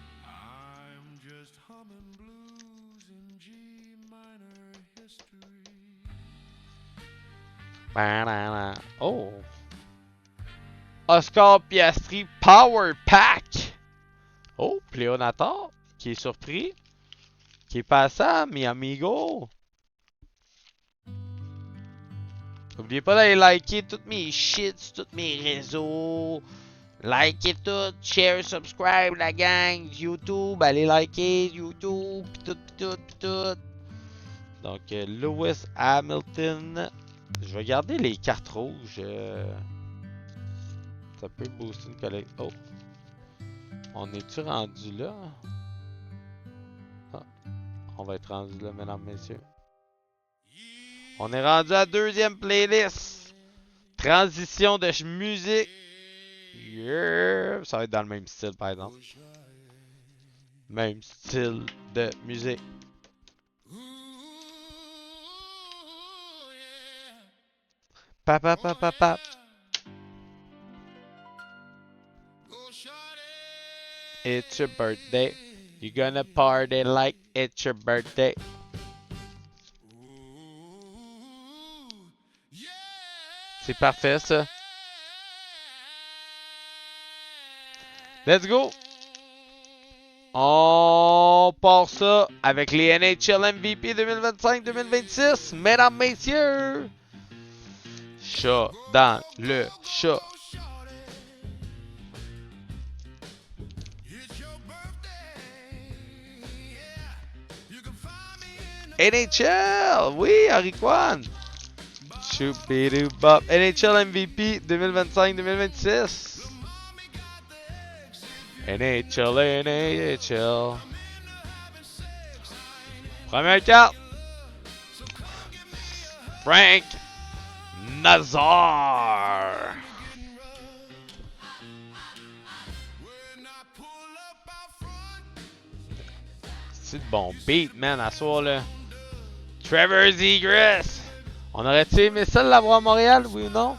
Oh! Oscar Piastri Power Pack! Oh, Pléonator qui est surpris. Qui est passant, mi amigo. N'oubliez pas d'aller liker toutes mes shits sur tous mes réseaux. Likez tout, share, subscribe la gang, YouTube, allez liker YouTube, pis tout. Donc, Lewis Hamilton. Je vais garder les cartes rouges. Ça peut booster une collecte. Oh. On est-tu rendu là? Ah. On va être rendu là, mesdames, messieurs. On est rendu à deuxième playlist. Transition de musique. Yeah. Ça va être dans le même style, par exemple. Même style de musique. Pap. It's your birthday. You're gonna party like it's your birthday. C'est parfait, ça. Let's go! On part ça avec les NHL MVP 2025-2026. Mesdames, messieurs! Chat dans le chat. NHL! Oui, Harikwan! Choupidou-bop. NHL MVP 2025-2026. NHL. Première carte. Frank Nazar. C'est de bon beat, man, à soir, là. Trevor Zegras. On aurait-tu aimé ça de l'avoir à Montréal, oui ou non?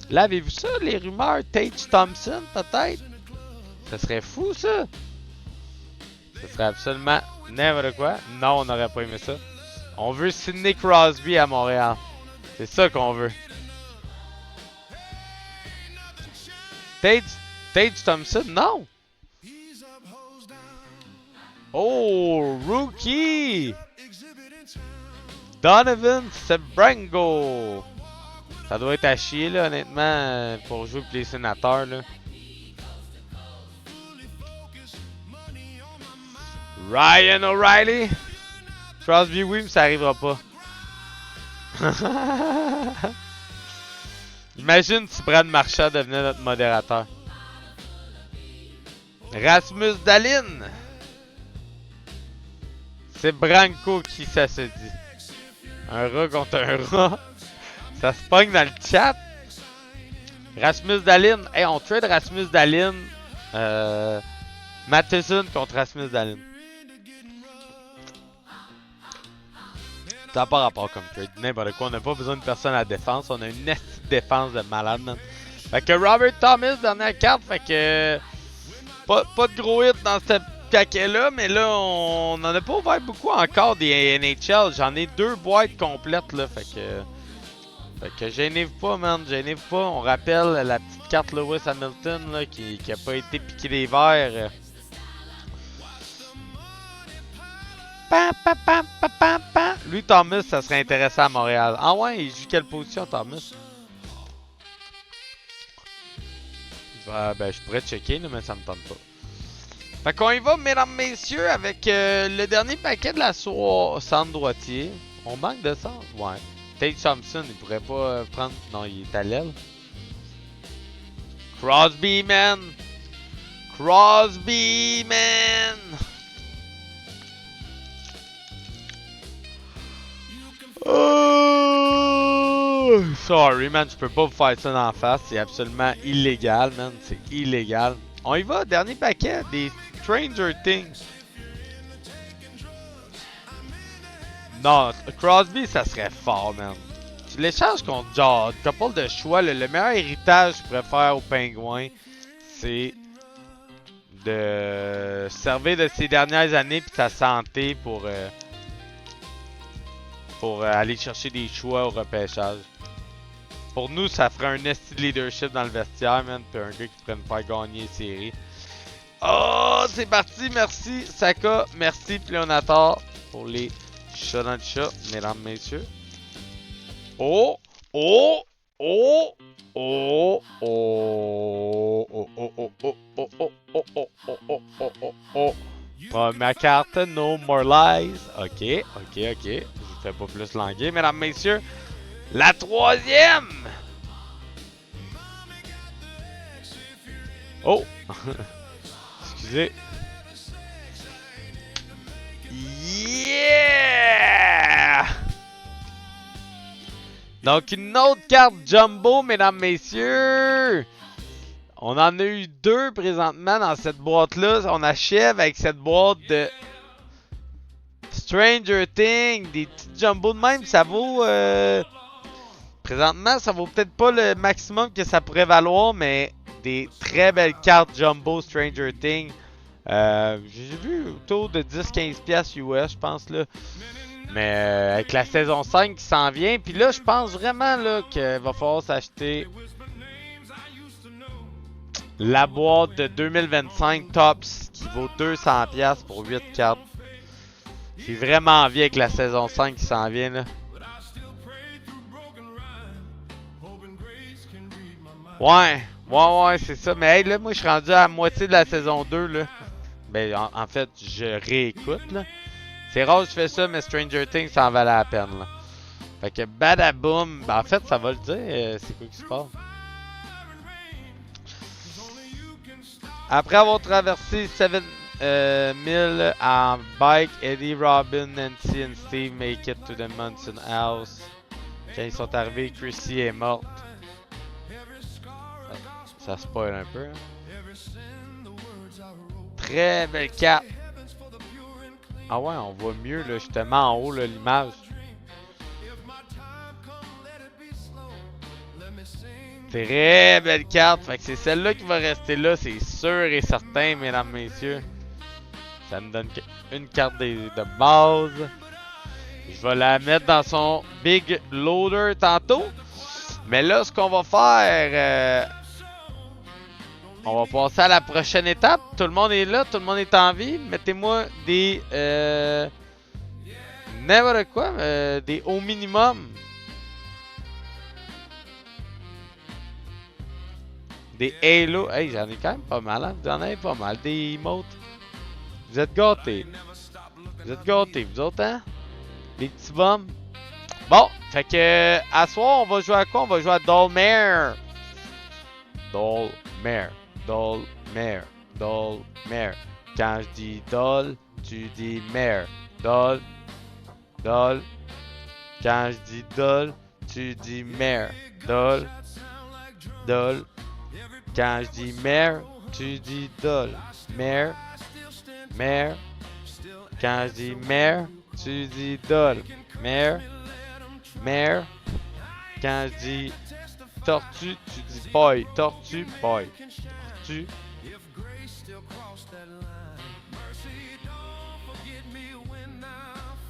Là, avez-vous ça, les rumeurs? Tage Thompson, peut-être? Ça serait fou, ça! Ça serait absolument n'importe quoi. Non, on n'aurait pas aimé ça. On veut Sidney Crosby à Montréal. C'est ça qu'on veut. Tage Thompson, non! Oh, rookie! Donovan Sebrango. Ça doit être à chier, là, honnêtement, pour jouer pour les sénateurs, là. Ryan O'Reilly. Crosby, oui, mais ça arrivera pas. Imagine si Brad Marchand devenait notre modérateur. Rasmus Dahlin. C'est Branco qui ça se dit. Un rat contre un rat. Ça se pogne dans le chat. Rasmus Dahlin. Hey, on trade Rasmus Dahlin. Matheson contre Rasmus Dahlin. Ça n'a pas rapport comme trade. N'importe quoi. On n'a pas besoin de personne à la défense. On a une nasty défense de malade, man. Fait que Robert Thomas, dernière carte. Fait que. Pas de gros hits dans cette paquet-là. Mais là, on n'en a pas ouvert beaucoup encore des NHL. J'en ai 2 boîtes complètes, là. Fait que. Fait que gênez-vous pas, man, gênez-vous pas. On rappelle la petite carte Lewis Hamilton là, qui a pas été piqué des verres. Pam, pam, pam, pam, pam, pam. Lui, Thomas, ça serait intéressant à Montréal. Ah ouais, il joue quelle position, Thomas? Ben, je pourrais checker, là, mais ça me tente pas. Fait qu'on y va, mesdames, messieurs, avec le dernier paquet de la centre droitier. On manque de centre? Ouais. Tate Thompson, il pourrait pas prendre... Non, il est à l'aile. Crosby, man! Crosby, man! Oh! Sorry, man, je peux pas vous faire ça d'en face. C'est absolument illégal, man. C'est illégal. On y va, dernier paquet des Stranger Things. Non, Crosby, ça serait fort, man. Tu l'échanges contre genre couple de choix. Le meilleur héritage que je pourrais faire aux Pingouins, c'est de servir de ses dernières années et de sa santé pour aller chercher des choix au repêchage. Pour nous, ça ferait un esti de leadership dans le vestiaire, man. Puis un gars qui pourrait nous faire gagner les séries. Oh, c'est parti. Merci, Saka. Merci, Pleonator, pour les chats dans le chat, mesdames, messieurs. Oh, oh, oh, oh, oh, oh, oh, oh, oh, oh, oh, oh, oh, oh, oh, oh, oh, oh. Première carte, no more lies. Ok, ok, ok. Je vous fais pas plus languer, mesdames, messieurs. La troisième! Oh! Excusez. Yeah! Donc, une autre carte Jumbo, mesdames, messieurs! On en a eu deux présentement dans cette boîte-là. On achève avec cette boîte de Stranger Things. Des petits Jumbo de même, ça vaut... Présentement, ça vaut peut-être pas le maximum que ça pourrait valoir, mais des très belles cartes Jumbo Stranger Things. J'ai vu autour de 10-15$ US, je pense, là. Mais avec la saison 5 qui s'en vient, puis là, je pense vraiment là qu'il va falloir s'acheter la boîte de 2025 Tops qui vaut 200$ pour 8 cartes. J'ai vraiment envie avec la saison 5 qui s'en vient, là. Ouais, c'est ça. Mais hey, là, moi, je suis rendu à la moitié de la saison 2, là. Ben, en fait, je réécoute, là. C'est rare que je fais ça, mais Stranger Things, ça en valait la peine, là. Fait que badaboum. Ben, en fait, ça va le dire. C'est quoi qui se passe? Après avoir traversé 7000 en bike, Eddie, Robin, Nancy et Steve make it to the Munson House. Quand ils sont arrivés, Chrissy est morte. Ça spoil un peu. Hein? Très belle carte. Ah ouais, on voit mieux là, justement en haut l'image. Très belle carte. Fait que c'est celle-là qui va rester là, c'est sûr et certain, mesdames, messieurs. Ça me donne une carte de base. Je vais la mettre dans son Big Loader tantôt. Mais là, ce qu'on va faire... on va passer à la prochaine étape. Tout le monde est là, tout le monde est en vie. Mettez-moi des... n'importe quoi, des au minimum. Des Halo. Hey, j'en ai quand même pas mal. Hein? Vous en avez pas mal. Des emotes. Vous êtes gâtés. Vous êtes gâtés, vous autres, hein? Les petits bums. Bon, fait que... à soir, on va jouer à quoi? On va jouer à Dollmare. Dollmare. Dollmare. Dollmare. Quand je dis doll, tu dis mare. Doll. Doll. Quand je dis doll, tu dis mare. Doll. Doll. Quand je dis mare, tu dis doll. Mare. Mare. Quand je dis mare, tu dis doll. Mare. Mare. Quand je dis tortue, tu dis boy. Tortue, boy. Tortue.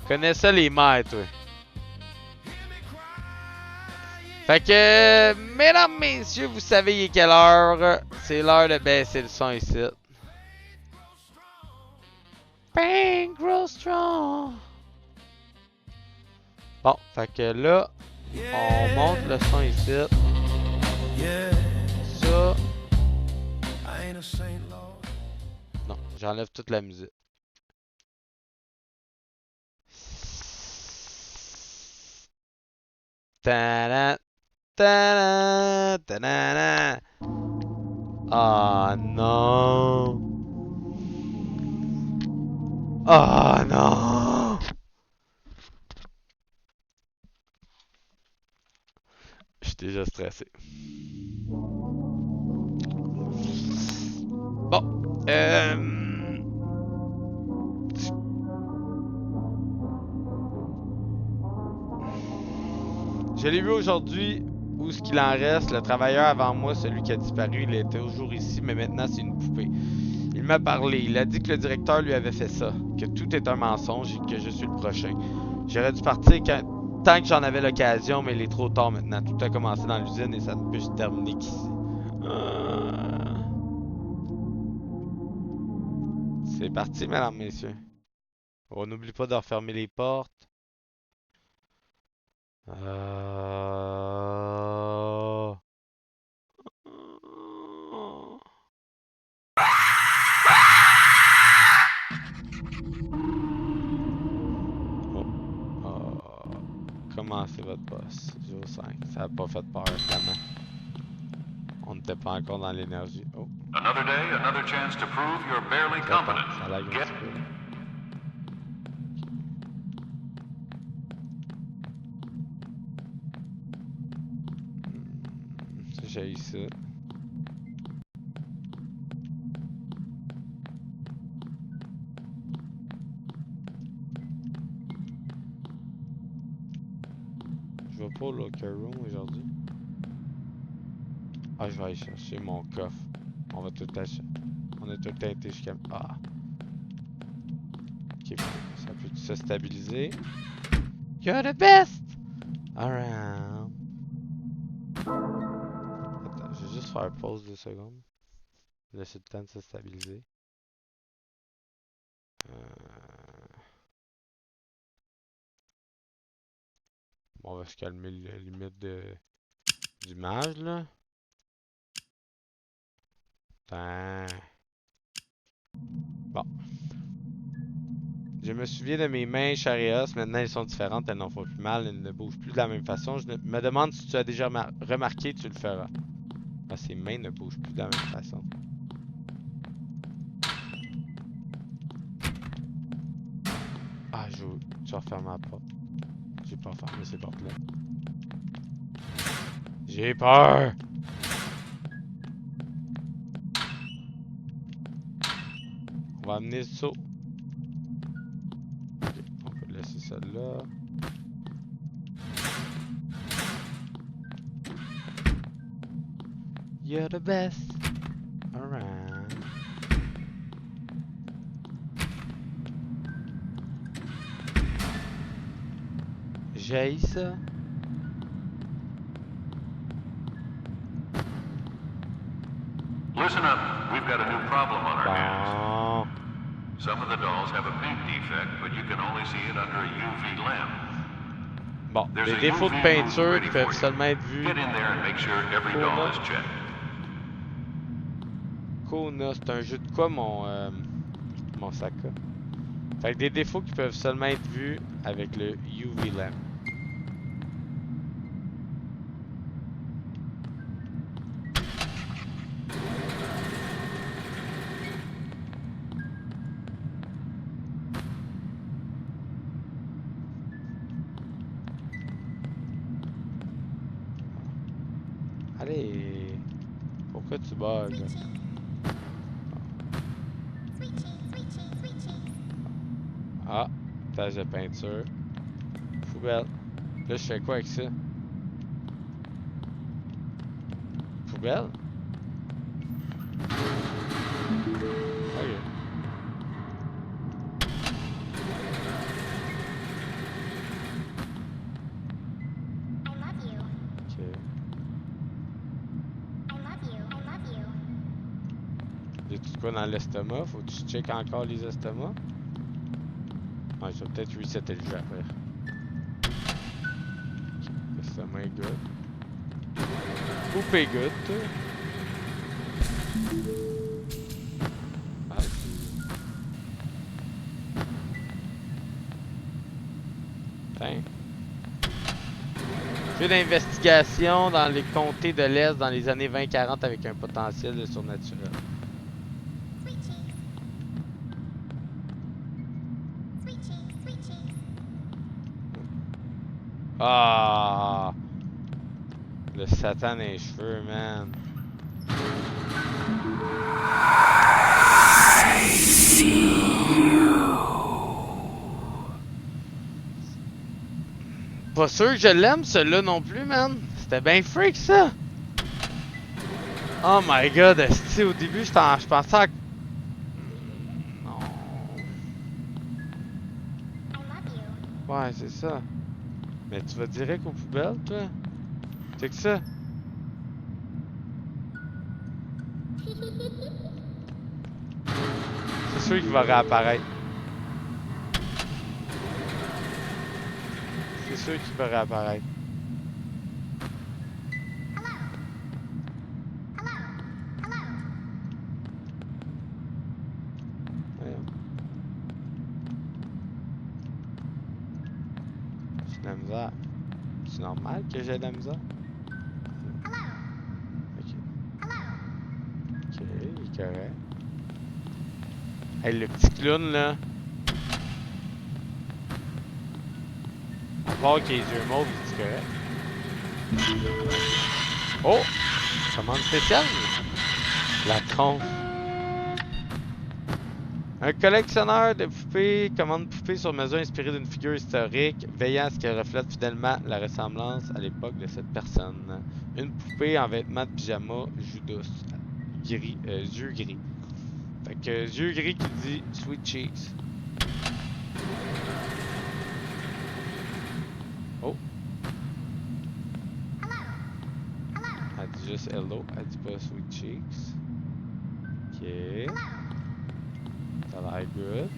Connais ça les mères, toi. Fait que, mesdames, messieurs, vous savez il est quelle heure. C'est l'heure de baisser le son ici. Bang, grow strong. Bon, fait que là, on monte le son ici. Yeah, Ça, I ain't a saint, Lord. non, j'enlève toute la musique. Ta-da, ta-da, ta-da-da. Ah non. Ah non. Je suis déjà stressé. Bon, je l'ai vu aujourd'hui. Où est-ce qu'il en reste? Le travailleur avant moi, celui qui a disparu, il était toujours ici, mais maintenant c'est une poupée. Il m'a parlé. Il a dit que le directeur lui avait fait ça. Que tout est un mensonge et que je suis le prochain. J'aurais dû partir tant que j'en avais l'occasion, mais il est trop tard maintenant. Tout a commencé dans l'usine et ça ne peut se terminer qu'ici. C'est parti, mesdames, messieurs. On n'oublie pas de refermer les portes. Comment c'est votre boss? Jour 5. Ça a pas fait peur, vraiment. On n'était pas encore dans l'énergie. Oh. Another day, another chance to prove you're barely Ça competent. lag un Get petit peu. J'ai eu ça. Je vais pas au locker room aujourd'hui. Ah, je vais aller chercher mon coffre. On va tout acheter. On a tout teinté jusqu'à... Ah. Ok, ça peut se stabiliser. You're the best around. Attends, je vais juste faire pause 2 secondes. Laisser le temps de se stabiliser. Bon, on va se calmer la limite d'image là. Bon. Je me souviens de mes mains, Charios. Maintenant, elles sont différentes. Elles n'en font plus mal. Elles ne bougent plus de la même façon. Je me demande si tu as déjà remarqué, tu le feras. Ah, ses mains ne bougent plus de la même façon. Ah, tu vas refermer la porte. J'ai pas fermé ces portes-là. J'ai peur! On va amener ça. Ok, on peut laisser ça là. You're the best around. J'ai ça. Listen up. We've got a new problem on our hands. Bon. Some of the dolls have a paint defect, but you can only see it under a UV lamp. Bon, There's les a défauts de UV peinture booth ready qui for peuvent you. seulement être vus. Get in there and make sure every Cool, doll là. is checked. Kona, c'est un jeu de quoi mon Saka? Fait que des défauts qui peuvent seulement être vus avec le UV lamp. Allez! Pourquoi tu bugs? Ah, tâche de peinture. Poubelle. Là, je fais quoi avec ça? Poubelle? Ok. Ok. Y'a-tu de quoi dans l'estomac? Faut que tu check encore les estomacs? Ouais, je vais peut-être resetter le jeu après. L'estomac est good. Poop est good, toi. Ah, Putain. Jeu d'investigation dans les comtés de l'Est dans les années 20-40 avec un potentiel de surnaturel. Ah! Le Satan des cheveux, man. Pas sûr que je l'aime, celui-là non plus, man. C'était bien freak, ça. Oh my god, esti, au début, je pensais à... Non. Ouais, c'est ça. Mais tu vas direct aux poubelles, toi? C'est que ça? C'est sûr qu'il va réapparaître. C'est sûr qu'il va réapparaître. Voyons. J'ai de la misère. C'est normal que j'ai de la misère? Ok. Ok, il est correct. Hey, le petit clown, là. À part qu'il a les yeux mauves, il est correct. Oh! Commande spéciale? La tronche. Un collectionneur de poupées commande poupées sur mesure inspirée d'une figure historique, veillant à ce qu'elle reflète fidèlement la ressemblance à l'époque de cette personne. Une poupée en vêtements de pyjama, joue douce, gris, yeux gris. Fait que yeux gris qui dit Sweet Cheeks. Oh! Elle dit juste hello, elle dit pas Sweet Cheeks. Ok. Ça a l'air good.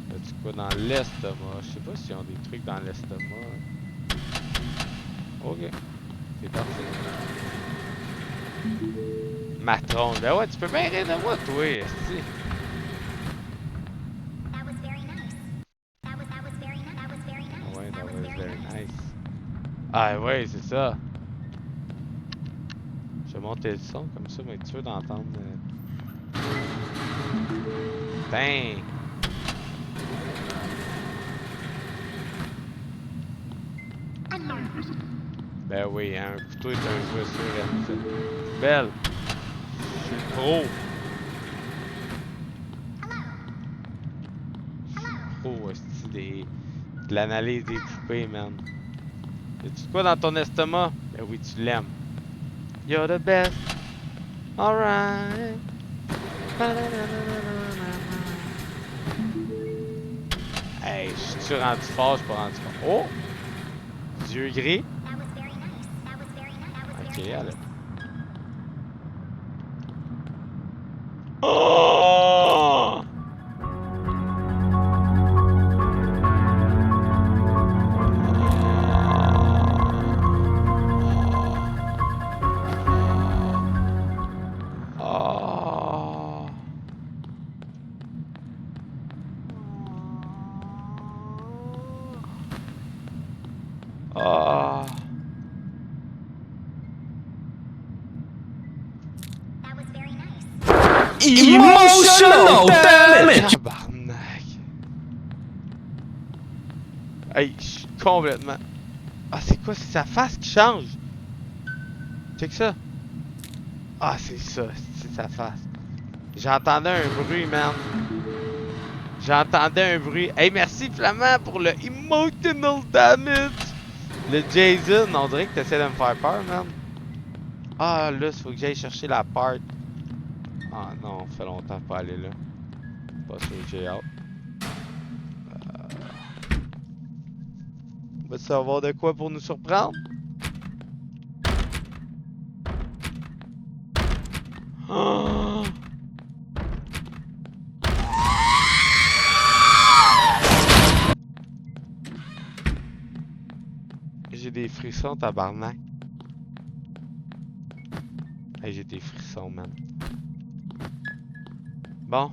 Y'a-tu quoi dans l'estomac? Je sais pas s'ils ont des trucs dans l'estomac. Ok. C'est parti. Matron. Ben ouais, tu peux bien rire de moi, toi, esti. Ouais, that was very nice. Ah ouais, c'est ça. Je vais monter le son comme ça, mais tu veux d'entendre. Dang! Ben oui, hein, un couteau est un jouet sûr. Belle! Je suis le pro! Je suis le pro, esti, de l'analyse des poupées, man. Y'a-tu quoi dans ton estomac? Ben oui, tu l'aimes. You're the best! Alright! Hey, je suis rendu fort, je suis pas rendu fort. Oh! Yeux gris. Ok, allez. Oh! Oh! Oh! Emotional damage! Tabarnak! Hey, je suis complètement... Ah, c'est quoi? C'est sa face qui change! Check ça! Ah, c'est ça, c'est sa face. J'entendais un bruit, man. J'entendais un bruit. Hey, merci Flamand pour le emotional damage! Le Jason, on dirait que t'essaies de me faire peur, man. Ah, là, il faut que j'aille chercher la part. Ah non, ça fait longtemps pas aller là. Pas sûr que j'ai hâte. On va savoir de quoi pour nous surprendre? Oh! frissons, tabarnak. Hey, j'ai des frissons, man. Bon.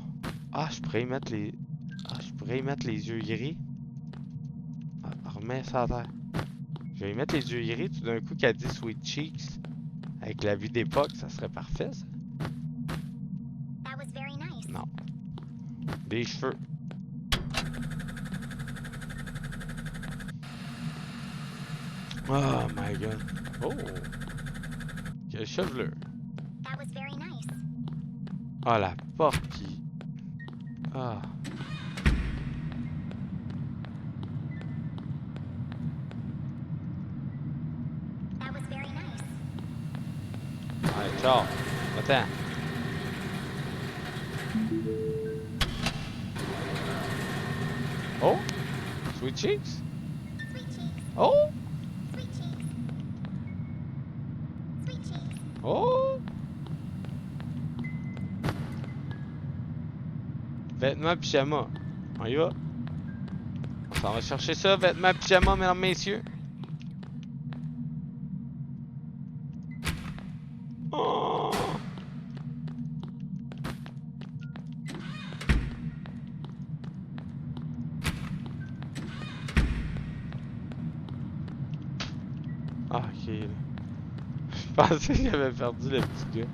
Ah, je pourrais y mettre les... Ah, je pourrais y mettre les yeux gris. Ah, remets ça à terre. Je vais y mettre les yeux gris, tout d'un coup qu'elle dit Sweet Cheeks. Avec la vue d'époque, ça serait parfait, ça. Non. Des cheveux. Oh my god. Oh! Quelle chevelure. Ah, la porte qui... Ah. Allez, ciao. Attends. Oh? Sweet Cheeks? Oh? Oh! Vêtements pyjama. On y va. On s'en va chercher ça, vêtements pyjama, mesdames, messieurs. Oh! Ah, ok. Je pensais que j'avais perdu le petit gars.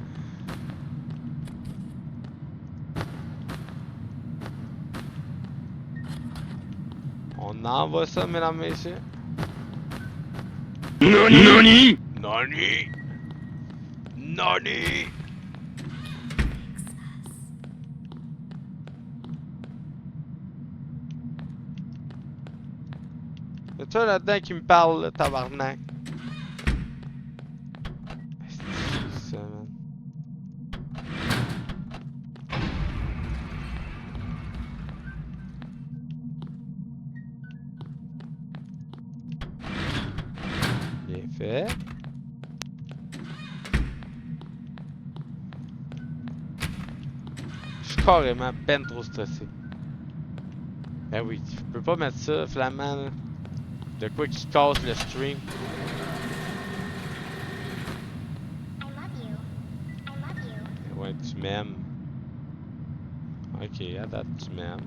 On envoie ça, mesdames, messieurs. NANI Nani! Nani! C'est toi là-dedans qui me parle, là, tabarnak. C'est ça, man. Bien fait. Je suis carrément ben trop stressé. Ben oui, tu peux pas mettre ça, Flamand, là. De quoi qui casse le stream. Ouais, tu m'aimes. Ok, à date, tu m'aimes.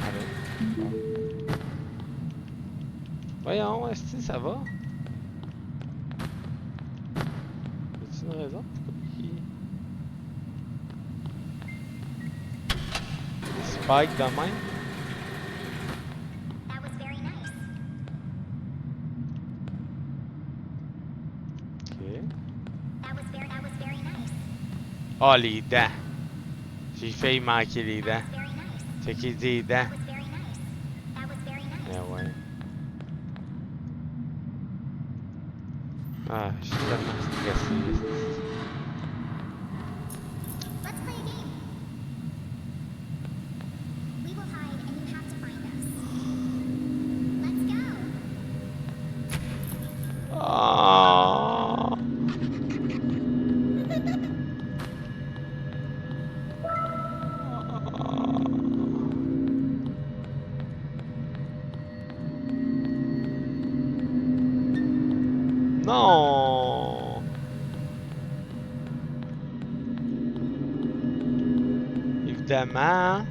Allô? Voyons, est-ce que ça va? Y a-t-il une raison pourquoi il... Spike de même? Ok. Oh, les dents! J'ai failli manquer les dents. C'est qu'il dit les dents. Ah ouais. Ah, je suis tellement stressé. Ah. Non. Évidemment.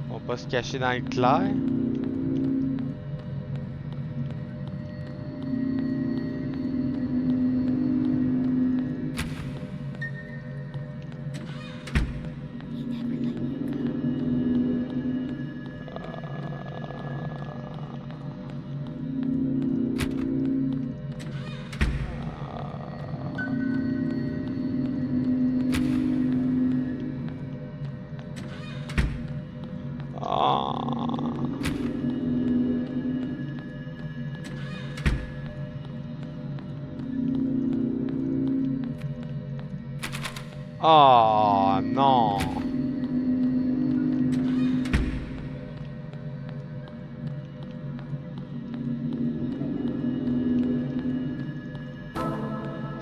On va pas se cacher dans le clair. Oh non.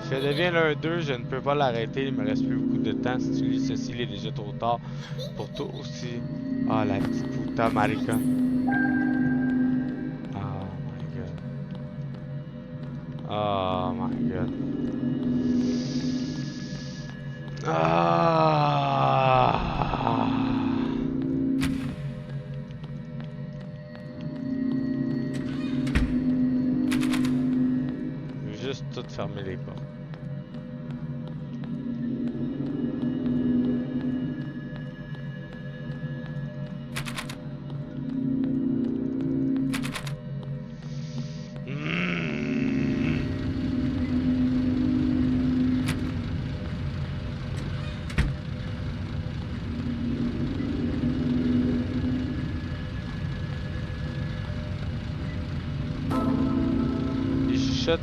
Je devine deviens l'un d'eux, je ne peux pas l'arrêter, il me reste plus beaucoup de temps. Si tu lis ceci, il est déjà trop tard. Pour toi aussi. Ah, la petite puta marica. Oh my god. Oh my god. Ah. Je veux juste tout fermer les portes.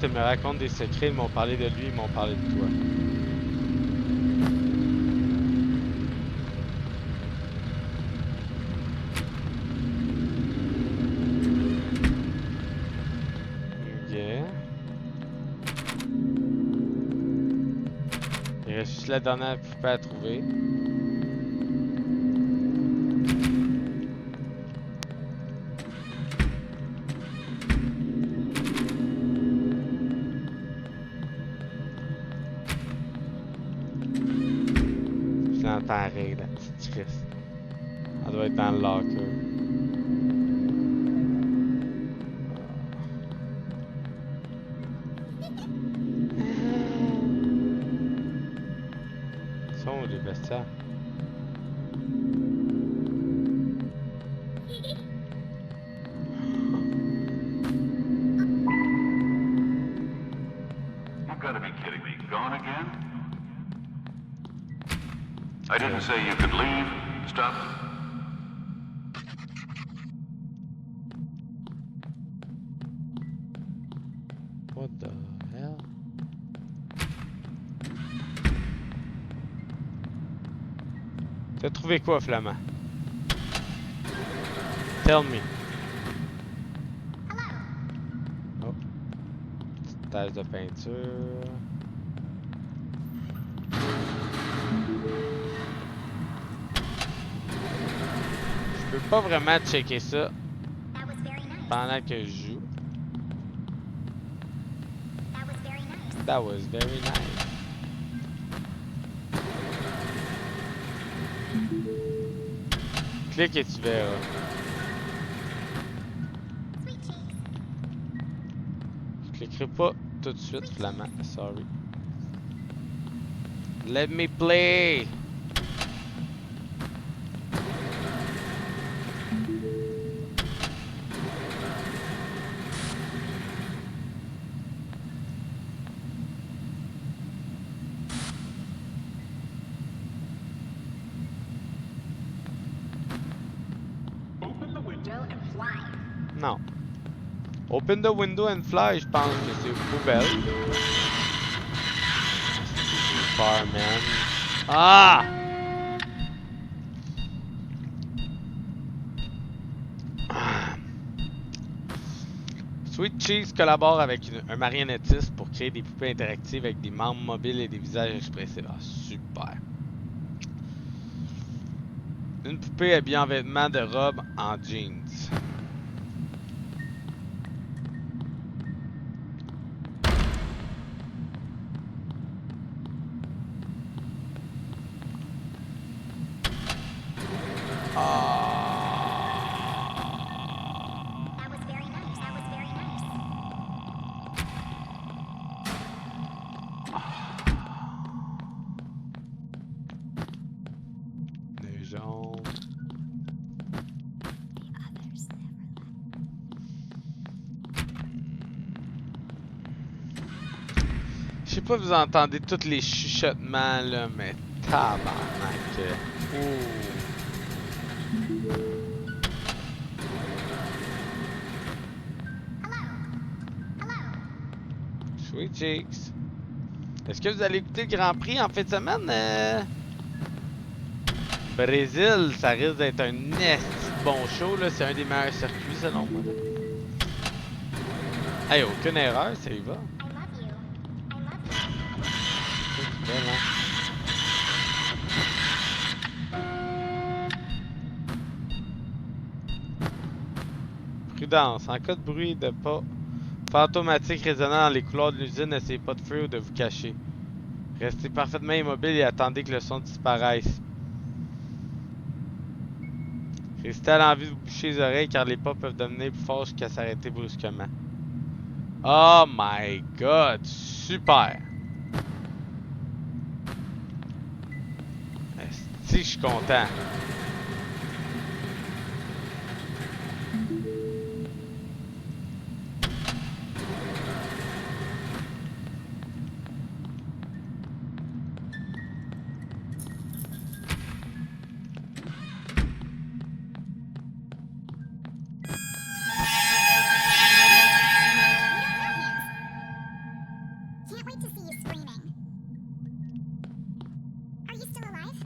Et me racontent des secrets, ils m'ont parlé de lui, ils m'ont parlé de toi. Ok. Il reste juste la dernière poupée à trouver. Pareil, la petite Chris. Elle doit être dans le locker. Ils sont où les vestiaires? You've got to be kidding me. Gone again? I didn't say you could leave. Stop. What the hell? T'as trouvé quoi, Flamand? Tell me. Oh. Petite tache de peinture. Je peux pas vraiment checker ça pendant que je joue. That was very nice. Clique et tu verras. Je cliquerai pas tout de suite, Flamand. Sorry. Let me play! Non. Open the window and fly, je pense que c'est aux poubelles. Fireman. Ah! Sweet Cheese collabore avec un marionnettiste pour créer des poupées interactives avec des membres mobiles et des visages expressifs. Ah, super. Une poupée habillée en vêtements de robe en jeans. Je sais pas, vous entendez tous les chuchotements là, mais tabarnak. Sweet Cheeks. Est-ce que vous allez écouter le Grand Prix en fin de semaine? Brésil, ça risque d'être un esti bon show, là. C'est un des meilleurs circuits selon moi. Hey, aucune erreur, ça y va. belle, hein? Prudence. En cas de bruit de pas fantomatique résonnant dans les couloirs de l'usine, n'essayez pas de fuir ou de vous cacher. Restez parfaitement immobile et attendez que le son disparaisse. Restez à l'envie de vous boucher les oreilles car les pas peuvent devenir plus forts jusqu'à s'arrêter brusquement. Oh my god, super! Si je suis content. Can't wait to see you screaming. Are you still alive?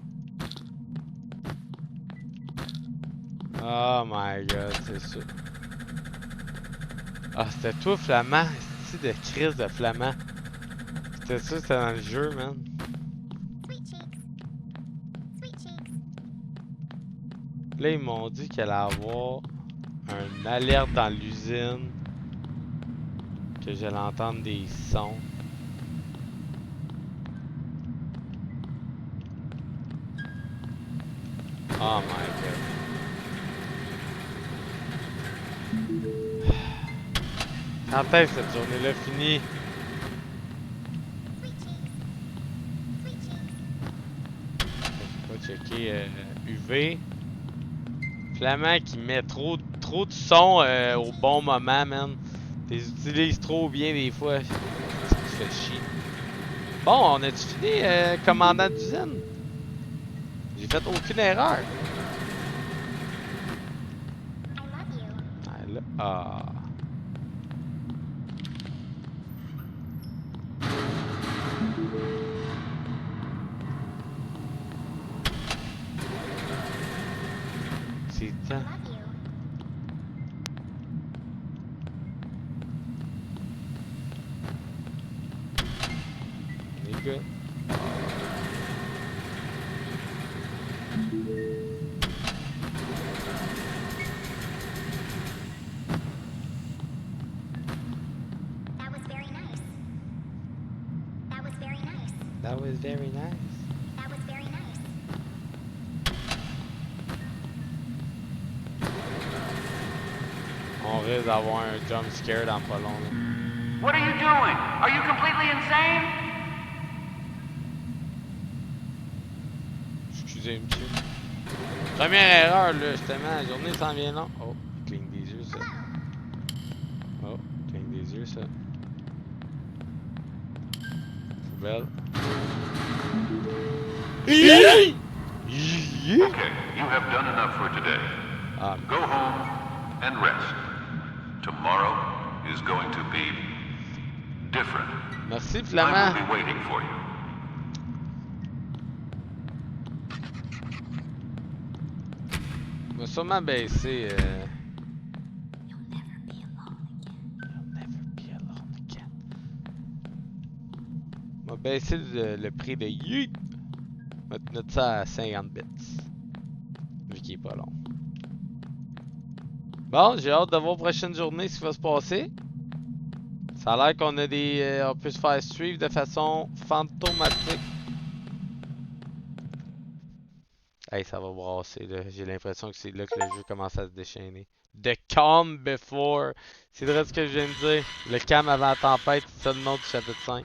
Oh my god, c'est sûr. Ah, c'était toi, Flamand. C'est de crise de Flamand. C'était ça, c'était dans le jeu, man. Sweet cheeks. Sweet cheeks. Là, ils m'ont dit qu'il allait avoir une alerte dans l'usine. Que j'allais entendre des sons. Oh my god. Quand est-ce que cette journée-là finit? Sweet cheeks. Sweet cheeks. On va checker UV. Flamand qui met trop de son au bon moment, man. Tu les utilises trop bien des fois. Tu fais chier. Bon, on a-tu fini, commandant d'usine? J'ai fait aucune erreur. I love you. Ah, là, ah. C'est I temps. love you. On est good. That was very nice. That was very nice. That was very nice. That was very nice. On risque d'avoir un jump scare dans pas long. Là. What are you doing? Are you completely insane? Excusez, monsieur. Première erreur, là, justement. La journée s'en vient long. Oh, il cligne des yeux, ça. Oh, il cligne des yeux, ça. Poubelle. Okay, you have done enough for today. Ah, Go home and rest. Tomorrow is going to be different. merci, I Flamand. will be waiting for you. On va sûrement baisser. You'll never be alone again. You'll never be alone again. On va baisser le prix de Yeet. On va mettre ça à 50 bits. Vu qu'il est pas long. Bon, j'ai hâte de voir prochaine journée ce qui va se passer. Ça a l'air qu'on a des. On peut se faire suivre de façon fantomatique. Hey, ça va brasser là. J'ai l'impression que c'est là que le jeu commence à se déchaîner. The calm before. C'est vrai ce que je viens de dire. Le calme avant la tempête, c'est ça le nom du chapitre 5.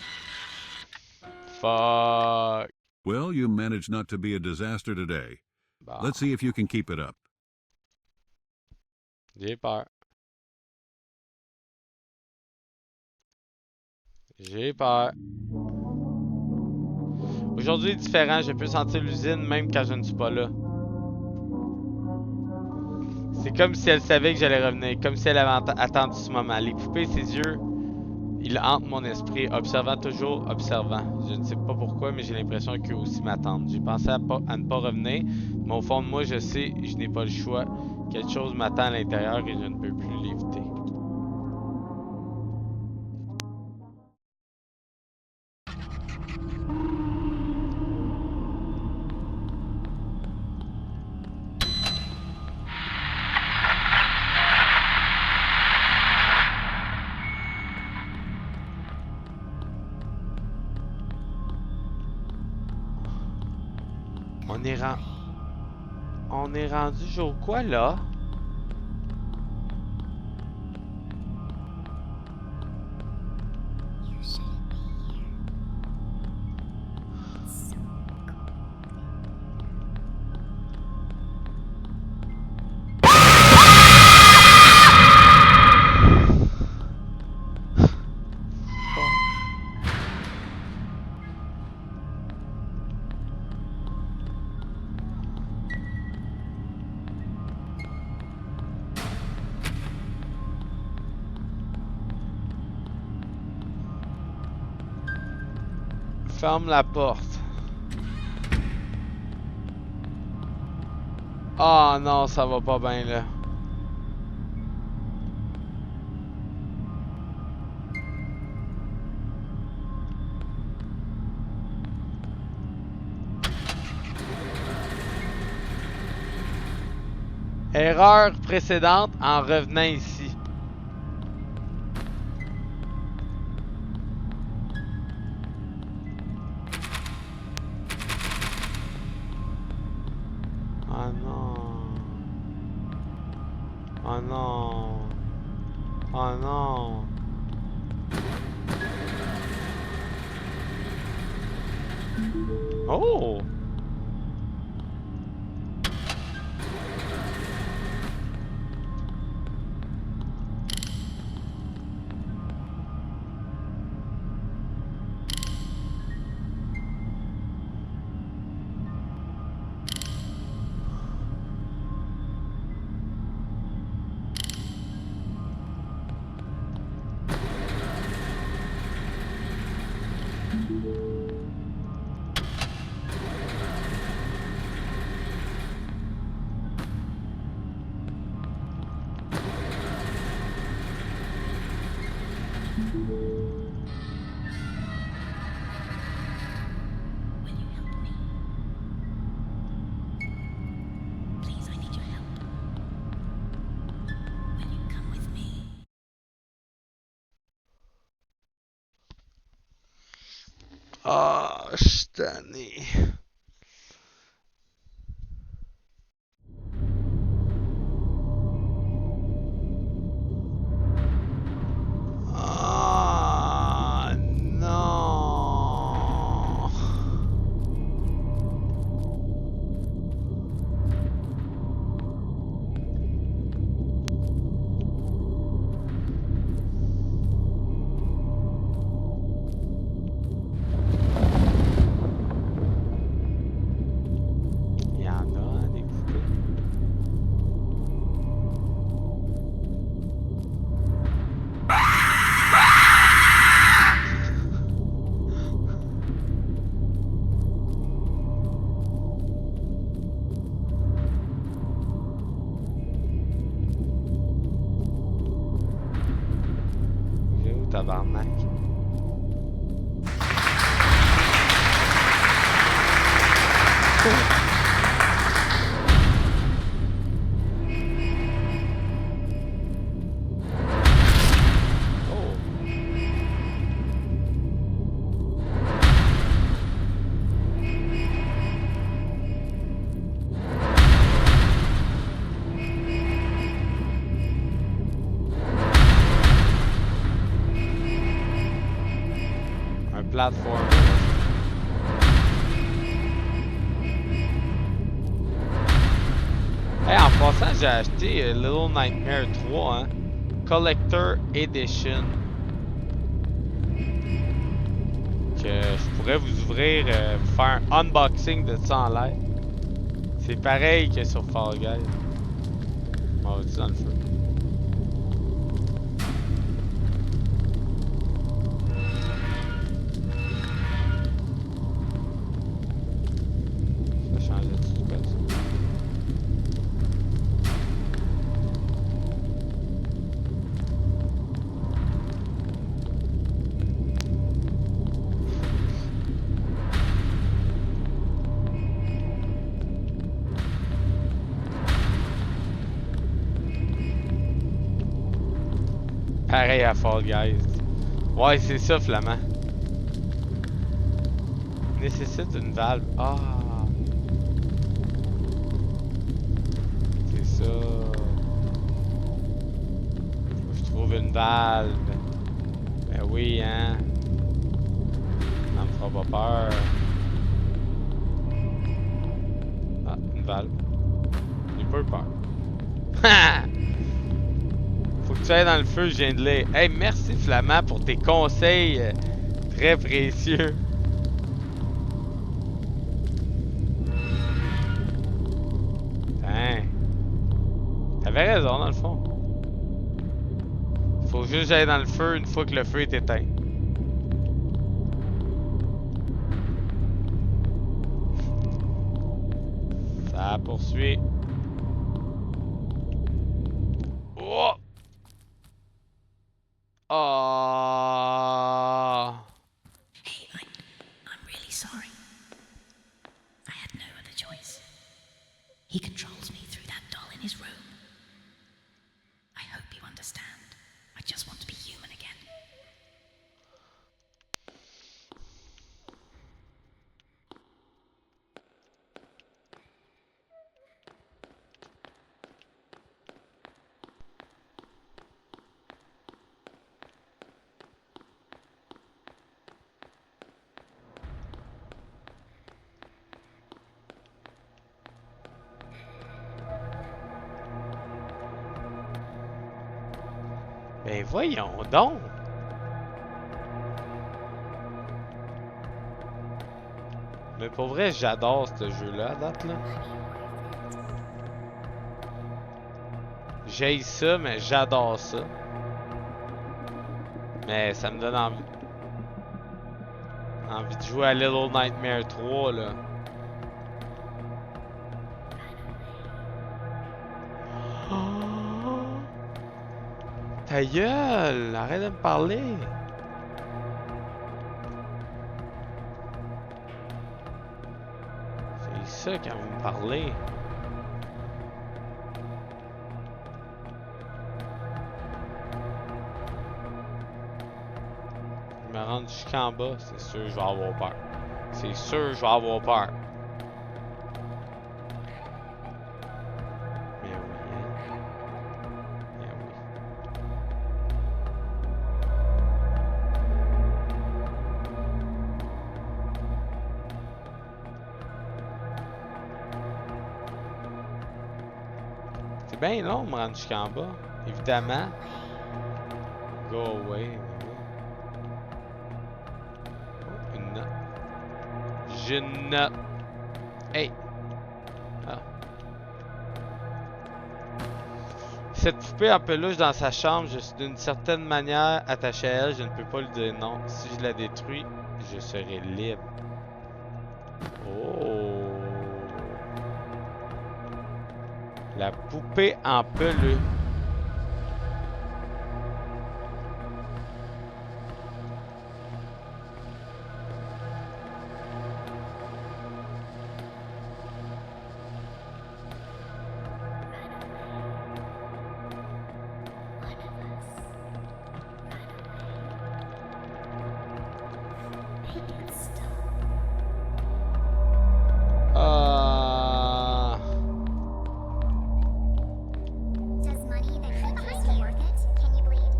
Fuck. Well, you managed not to be a disaster today. Bon, Let's see if you can keep it up. j'ai peur. J'ai peur. Aujourd'hui est différent, je peux sentir l'usine même quand je ne suis pas là. C'est comme si elle savait que j'allais revenir, comme si elle avait attendu ce moment. Les poupées, ses yeux, ils hantent mon esprit, observant toujours, observant. Je ne sais pas pourquoi, mais j'ai l'impression qu'eux aussi m'attendent. J'ai pensé à ne pas revenir, mais au fond de moi, je sais, je n'ai pas le choix. Quelque chose m'attend à l'intérieur et je ne peux plus l'éviter. On est rendu jour quoi là? You shouldn't be here. So cold. Ferme la porte. Ah non, ça va pas bien là. Erreur précédente en revenant ici. Oh non. Oh non. Oh non. Oh. Will you help me? Please, I need your help. Will you come with me? Ah, je suis tanné. Ah, non. Il y en a hein, des poupées. Il est où tabarnak? Oh. Un plateforme. Hey, en passant, j'ai acheté Little Nightmare 3, hein. Collector Edition. Que je pourrais vous ouvrir, vous faire un unboxing de ça en live. C'est pareil que sur Fall Guys. On va dire dans le feu. Ça change de tout ça. Pareil à Fall Guys. Ouais, c'est ça, Flamand. Nécessite une valve. Ah. ça? Faut que je trouve une valve. Ben oui, hein? Ça me fera pas peur. Ah, une valve. J'ai pas eu peur. Faut que tu ailles dans le feu, je viens de lire. Hey, merci Flamand pour tes conseils très précieux. Hein. T'avais raison dans le fond. Faut juste que j'aille dans le feu une fois que le feu est éteint. Ça poursuit. Oh! Oh! Hey, I'm really sorry. I had no other choice. He controls me through that doll in his room. I hope you understand. I just want to be human again. Ben voyons donc! Mais pour vrai, j'adore ce jeu-là à date, là. J'haïs ça, mais j'adore ça. Mais ça me donne envie de jouer à Little Nightmare 3, là. Ta gueule! Arrête de me parler! C'est ça quand vous me parlez. Je me rends jusqu'en bas, c'est sûr que je vais avoir peur. C'est sûr que je vais avoir peur. Mais oui, hein? Mais oui. C'est bien long de me rendre jusqu'en bas, évidemment. Go away. Oh, une note. J'ai une note. Hey! Ah. Cette poupée en peluche dans sa chambre, je suis d'une certaine manière attaché à elle, je ne peux pas lui dire non. Si je la détruis, je serai libre. Oh! La poupée en peluche. Does money that he gives you worth it? Can you bleed?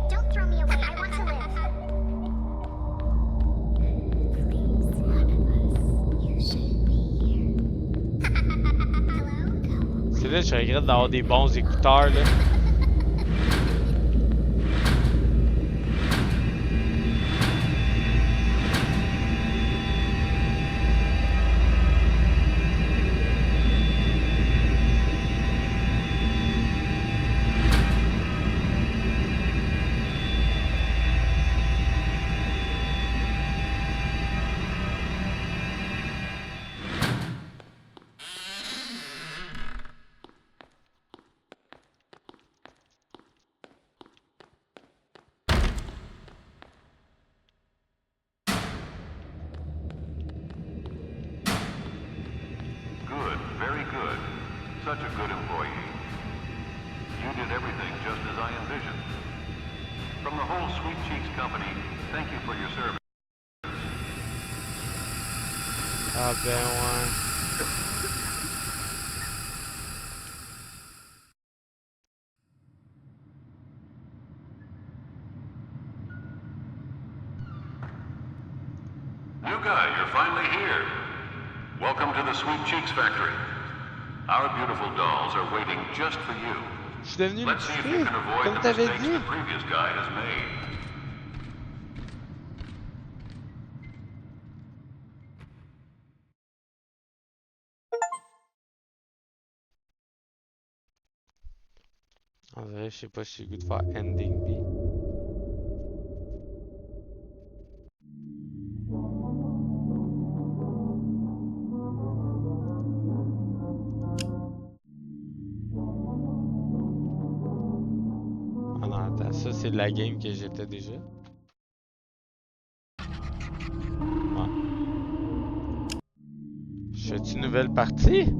Don't throw me away. I want to live. Please, one of us. You shouldn't be here. Hello? C'est là que je regrette d'avoir des bons écouteurs, là. Good, very good. Such a good employee. You did everything just as I envisioned. From the whole Sweet Cheeks company, thank you for your service. Ah ben ouais. you're finally here. Welcome to the Sweet Cheeks Factory. Our beautiful dolls are waiting just for you. Je suis devenu le Let's see if petit, you can avoid comme the t'avais mistakes dit. the previous guy has made. En vrai, je sais pas si j'ai le goût de faire Ending B. Ah non, attends, ça c'est de la game que j'étais déjà. Ouais. Je fais une nouvelle partie?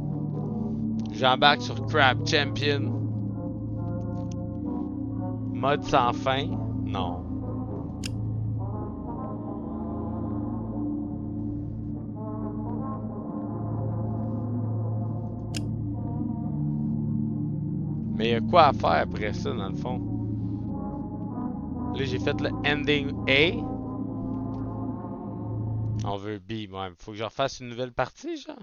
J'embarque sur Crab Champion. Mode sans fin? Non. Mais y a quoi à faire après ça, dans le fond? Là, j'ai fait le ending A. On veut B, ouais. Faut que je refasse une nouvelle partie, genre?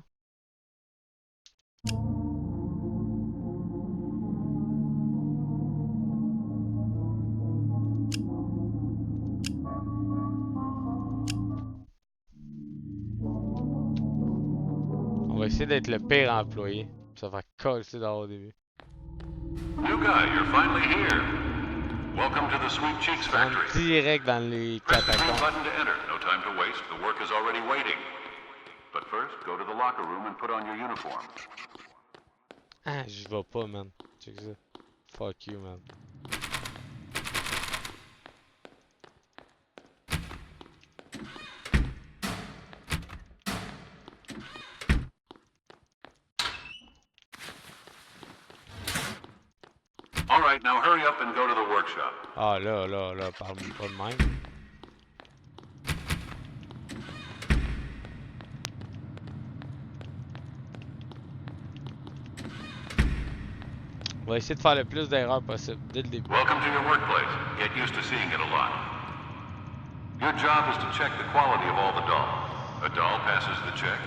On va essayer d'être le pire employé. Ça va coller dans au début. New guy, you're finally here. Welcome to the Sweet Cheeks On Factory. direct dans les Press the green catacombes. button to enter. No time to waste. The work is already waiting. But first, go to the locker room and put on your uniform. Ah, j'y vais pas, man. Check ça. Fuck you, man. All right, now hurry up and go to the workshop. Ah, là, parle-moi pas de même. On va essayer de faire le plus d'erreurs possible dès le début. Welcome to your workplace. Get used to seeing it a lot. Your job is to check the quality of all the dolls. A doll passes the check.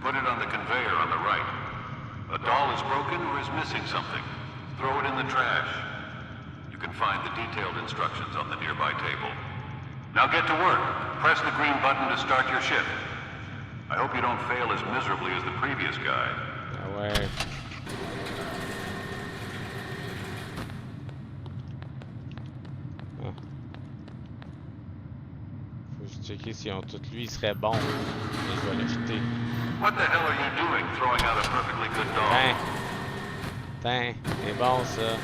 Put it on the conveyor on the right. A doll is broken or is missing something. Throw it in the trash. You can find the detailed instructions on the nearby table. Now get to work. Press the green button to start your shift. I hope you don't fail as miserably as the previous guy. Ah ouais. Ah. Faut juste checker si on tout lui serait bon. Mais je vais l'acheter. What the hell are you doing throwing out a perfectly good doll? Tain. Tain. C'est bon ça.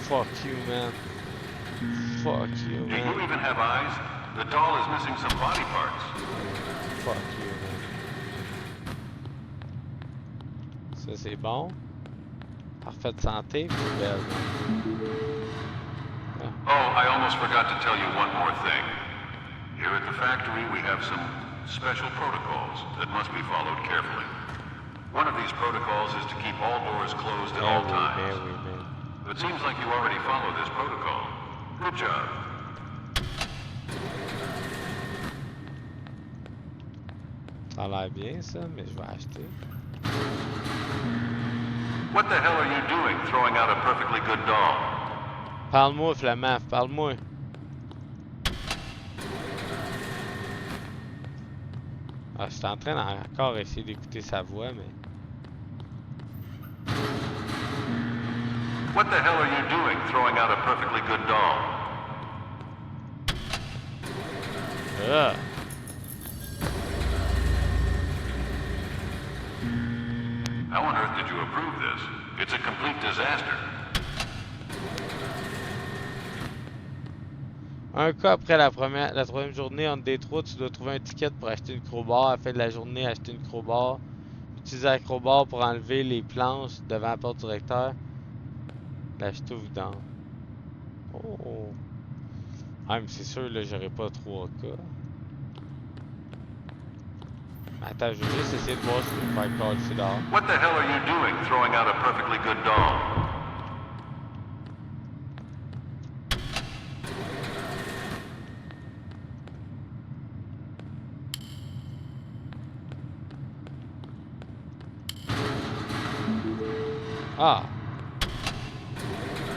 Fuck you, man. Fuck you, Do you man. even have eyes? The doll is missing some body parts. Fuck you, man. Ça c'est bon. Parfaite santé, belle. Oh, I almost forgot to tell you one more thing. Here at the factory, we have some special protocols that must be followed carefully. One of these protocols is to keep all doors closed at all times. Oui, man. It seems like you already follow this protocol. Good job. Ça a l'air bien ça, mais je vais acheter. What the hell are you doing throwing out a perfectly good doll? Parle-moi, Flamand, parle-moi. Ah, je suis en train d'encore essayer d'écouter sa voix, mais... What the hell are you doing throwing out a perfectly good doll? Ah! How on earth did you approve this? It's a complete disaster. Un cas après la troisième journée entre Détroit, tu dois trouver un ticket pour acheter une crowbar. À la fin de la journée, acheter une crowbar. Utiliser la crowbar pour enlever les planches devant la porte du recteur. L'acheter au vidange. Oh! Ah, mais c'est sûr, là, j'aurais pas 3 cas. Attends, je vais juste essayer de voir si je peux me faire casser dehors. What the hell are you doing throwing out a perfectly good doll? Ah!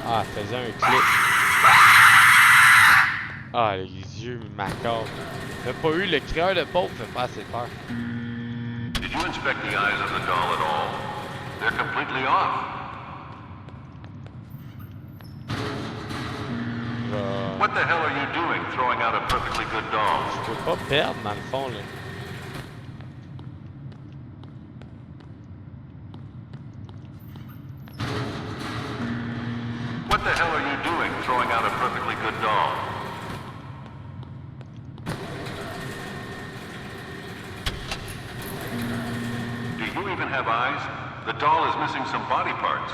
Ah, elle faisait un clic. Ah, les yeux macabres. T'as pas eu le créeur de pauvre, fait pas assez peur. Did you inspect the eyes of the doll at all? They're completely off. What the hell are you doing throwing out a perfectly good doll? Je peux pas perdre dans le fond là. What the hell are you doing throwing out a perfectly good doll? Do you even have eyes? The doll is missing some body parts.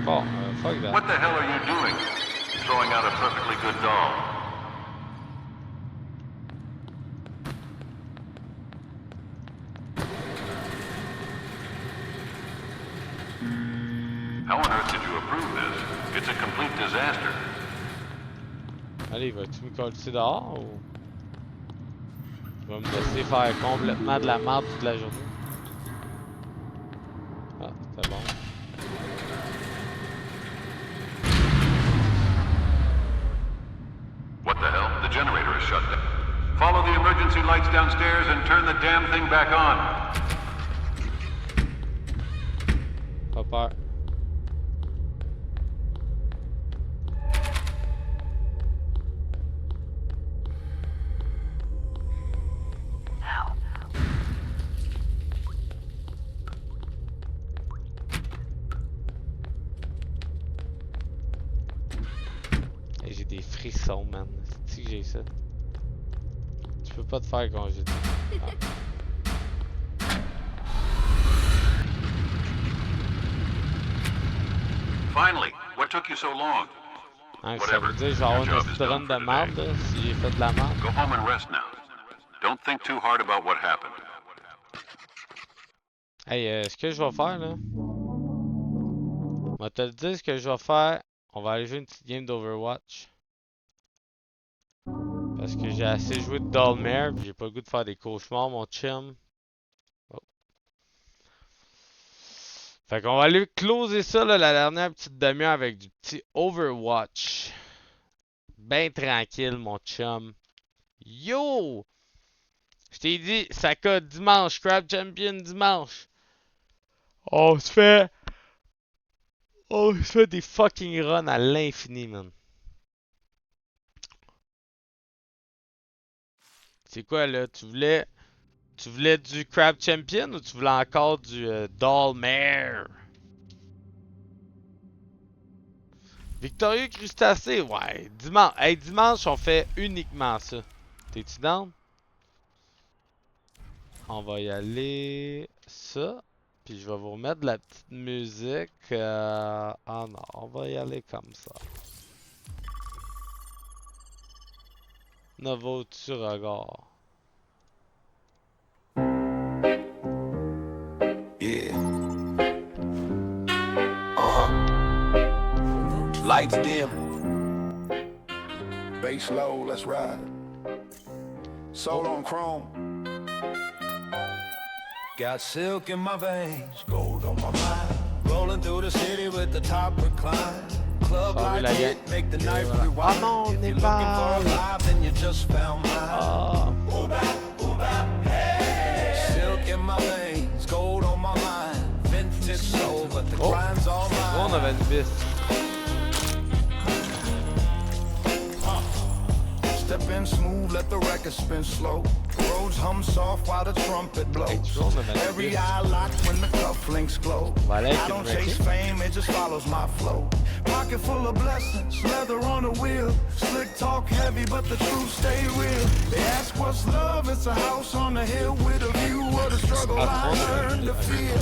Bon, fuck that. What the hell are you doing throwing out a perfectly good doll? How on earth did you approve this? It's a complete disaster. Allez, vas-tu me coller dehors ou... Tu vas me laisser faire complètement de la merde toute la journée? Ah, c'était bon. What the hell? The generator is shut down. Follow the emergency lights downstairs and turn the damn thing back on. Pas peur. Hey, j'ai des frissons, man. C'est que j'ai ça. Tu peux pas te faire congédier. Ah. Finally, what took you so long? Hein, ça veut dire que je vais avoir une petite run de merde là, si j'ai fait de la merde. Go home and rest now. Don't think too hard about what happened. Hey, ce que je vais faire là, on va te le dire ce que je vais faire. On va aller jouer une petite game d'Overwatch. Parce que j'ai assez joué de Dollmare, pis j'ai pas le goût de faire des cauchemars, mon chum. Oh. Fait qu'on va aller closer ça là, la dernière petite demi-heure avec du petit Overwatch. Ben tranquille, mon chum. Yo! Je t'ai dit, Saka dimanche, Crab Champion dimanche. On se fait des fucking runs à l'infini, man. C'est quoi là? Tu voulais du Crab Champion ou tu voulais encore du Dollmare? Victorieux Crustacé, ouais. Dimanche, hey, dimanche on fait uniquement ça. T'es-tu down? On va y aller ça. Puis je vais vous remettre de la petite musique. Ah non, on va y aller comme ça. Nouveau tu regard. Yeah. Lights dim. Bass low, let's ride. Soul on chrome. Got silk in my veins, gold on my mind. Rolling through the city with the top recline. Club like it, make the night rewind. If you're looking for a vibe, then you just found mine. Ooh, bap, hey. Silk in my veins, gold on my mind. Vintage soul, but the grind's all mine. On avait une piste. Step in smooth, let the record spin slow. Roads hum soft while the trumpet blows. Every eye locked when the cufflinks glow. I don't chase fame, it just follows my flow. Pocket full of blessings, leather on the wheel. Slick talk heavy, but the truth stay real. They ask what's love, it's a house on the hill with a view of the struggle I learned to feel.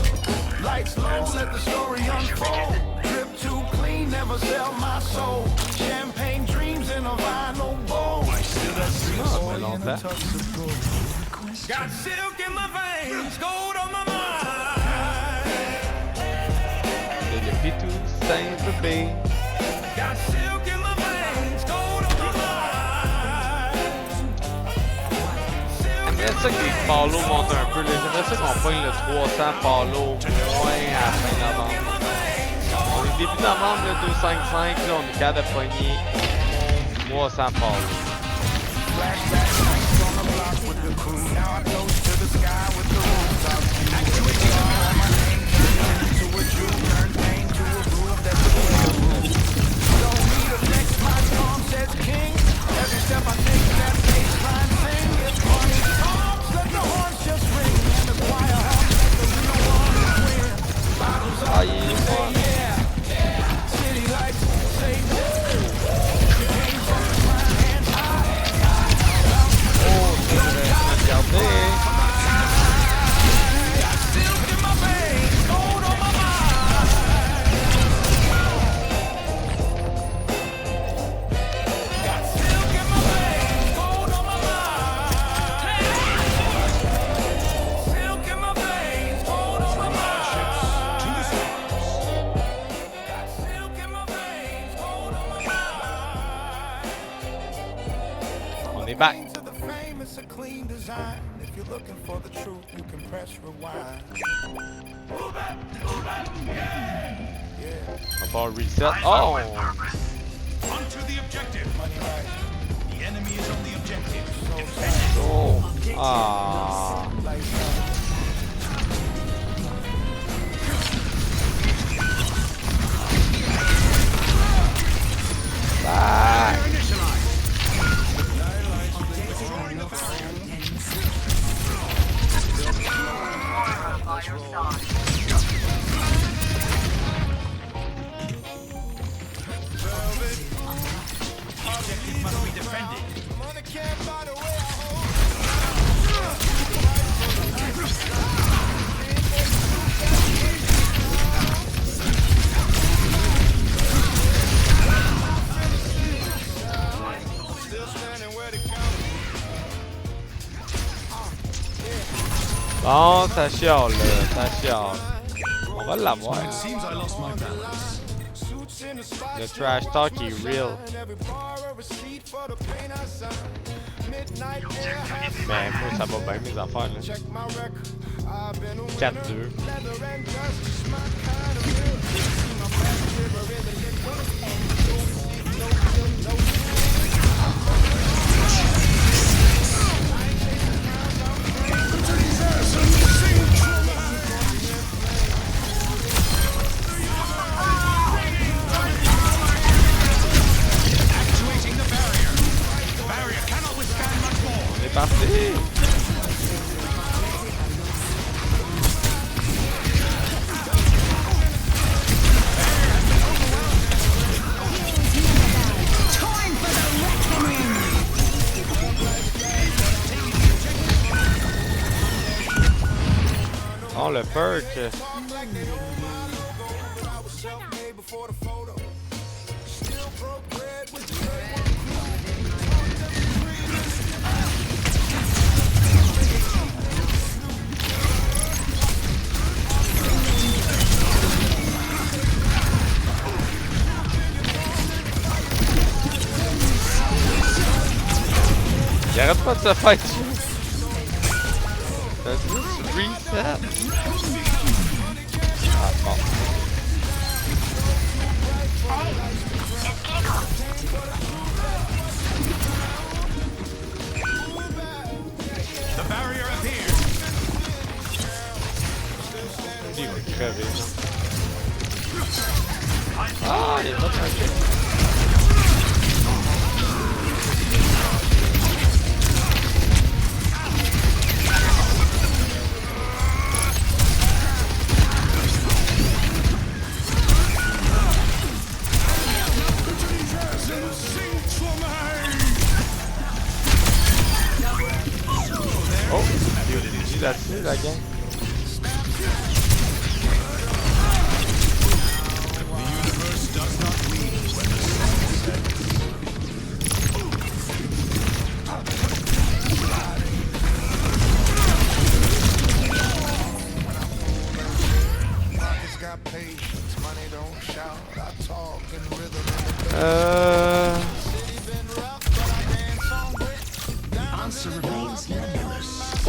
Lights low, let the story unfold. Drip too clean, never sell my soul. Champagne dreams in a vinyl bowl. Got silk in my veins, gold on my mind. C'est le pitou Saint-Tropez. Got silk in my veins, gold on my mind. Silk J'aimerais ça que les follow montent un peu. J'aimerais ça qu'on pogne le 300 follow moins à la fin novembre. On est début novembre, le 255, là, on est capable de pogner 300 follow. Ah, il est mort. Oh, c'est vrai, regardez. On est back. On va reset. Oh! Onto the objective. The enemy is on the objective. Oh! Ah! Back! Objective must be defended. Bon, ça chiale, ça chiale. On va l'avoir. Seems I lost my balance. Le trash talk est real. Mais moi, ça va bien mes affaires, là. 4-2. C'est parti! Oh, le perk! Il arrête pas de se faire tuer. T'as juste reset. Ah, bon. The barrier appears. Il va crever, là. Ah, il est pas tranquille. Oh, il y a des énergies là-dessus, la gang. Answer remains nebulous.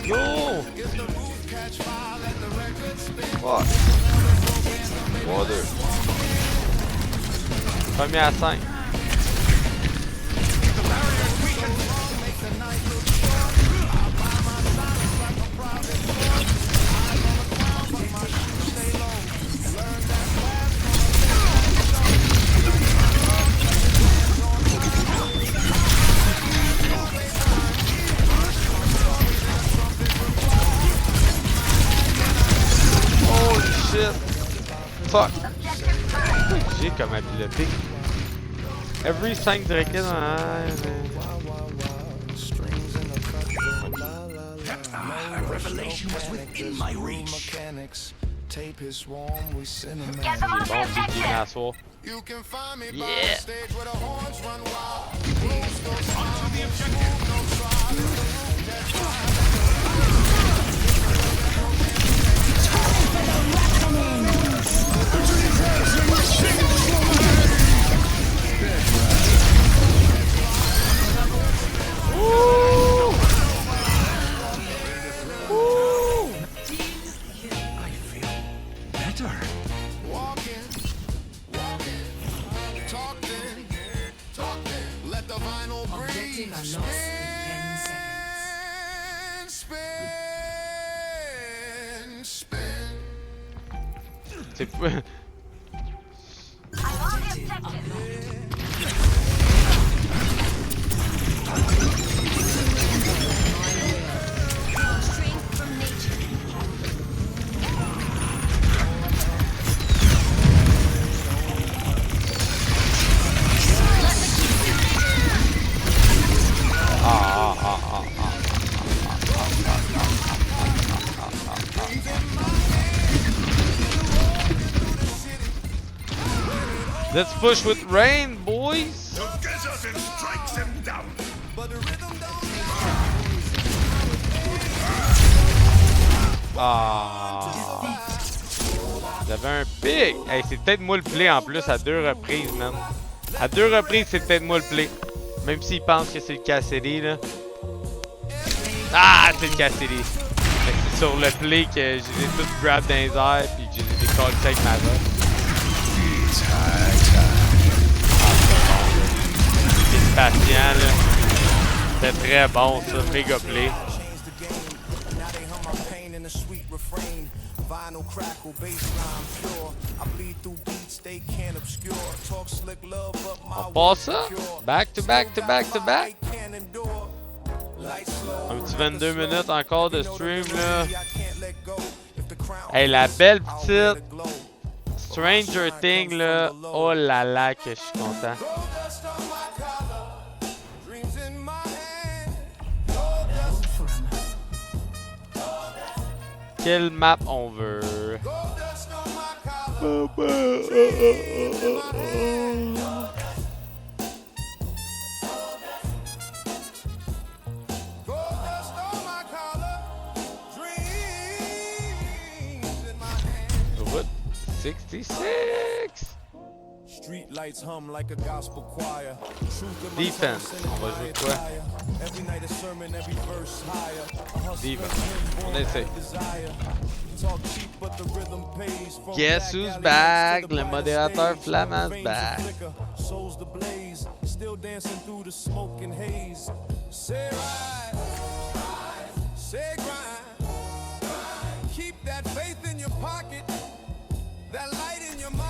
Go! Fuck. 3-2. Premier à 5. Holy shit! Fuck! J'ai comme habileté. Every 5 directs dans A revelation was within my reach. Tape is warm, we cinnamon. Bon, Biggie Nassau. You can find me by Yeah! the stage where the horns run wild. Walking, talking, let the vinyl breathe. Spin. C'est fou. Let's push with rain, boys! Ah! J'avais un pic! Hey, c'est peut-être moi le play en plus à 2 reprises, man. À 2 reprises, c'est peut-être moi le play. Même s'il pense que c'est le Cassidy, là. Ah, c'est le Cassidy! C'est sur le play que j'ai tout grab dans les airs pis que j'ai des calls avec ma roche. C'est patient, là. C'était très bon, ça. Méga play. On passe ça? Back to back to back to back? Un petit 22 minutes encore de stream, là. Hey, la belle petite Stranger Things, là. Oh là là, que je suis content. Quelle map on veut? What? 66? Street lights hum like a gospel choir. Defense. On va jouer quoi? Defense. On essaie. Guess who's back? Le modérateur flamand's back. Souls the blaze, still dancing through the smoke and haze. Say right, say grind. Keep that faith in your pocket, that light in your mind.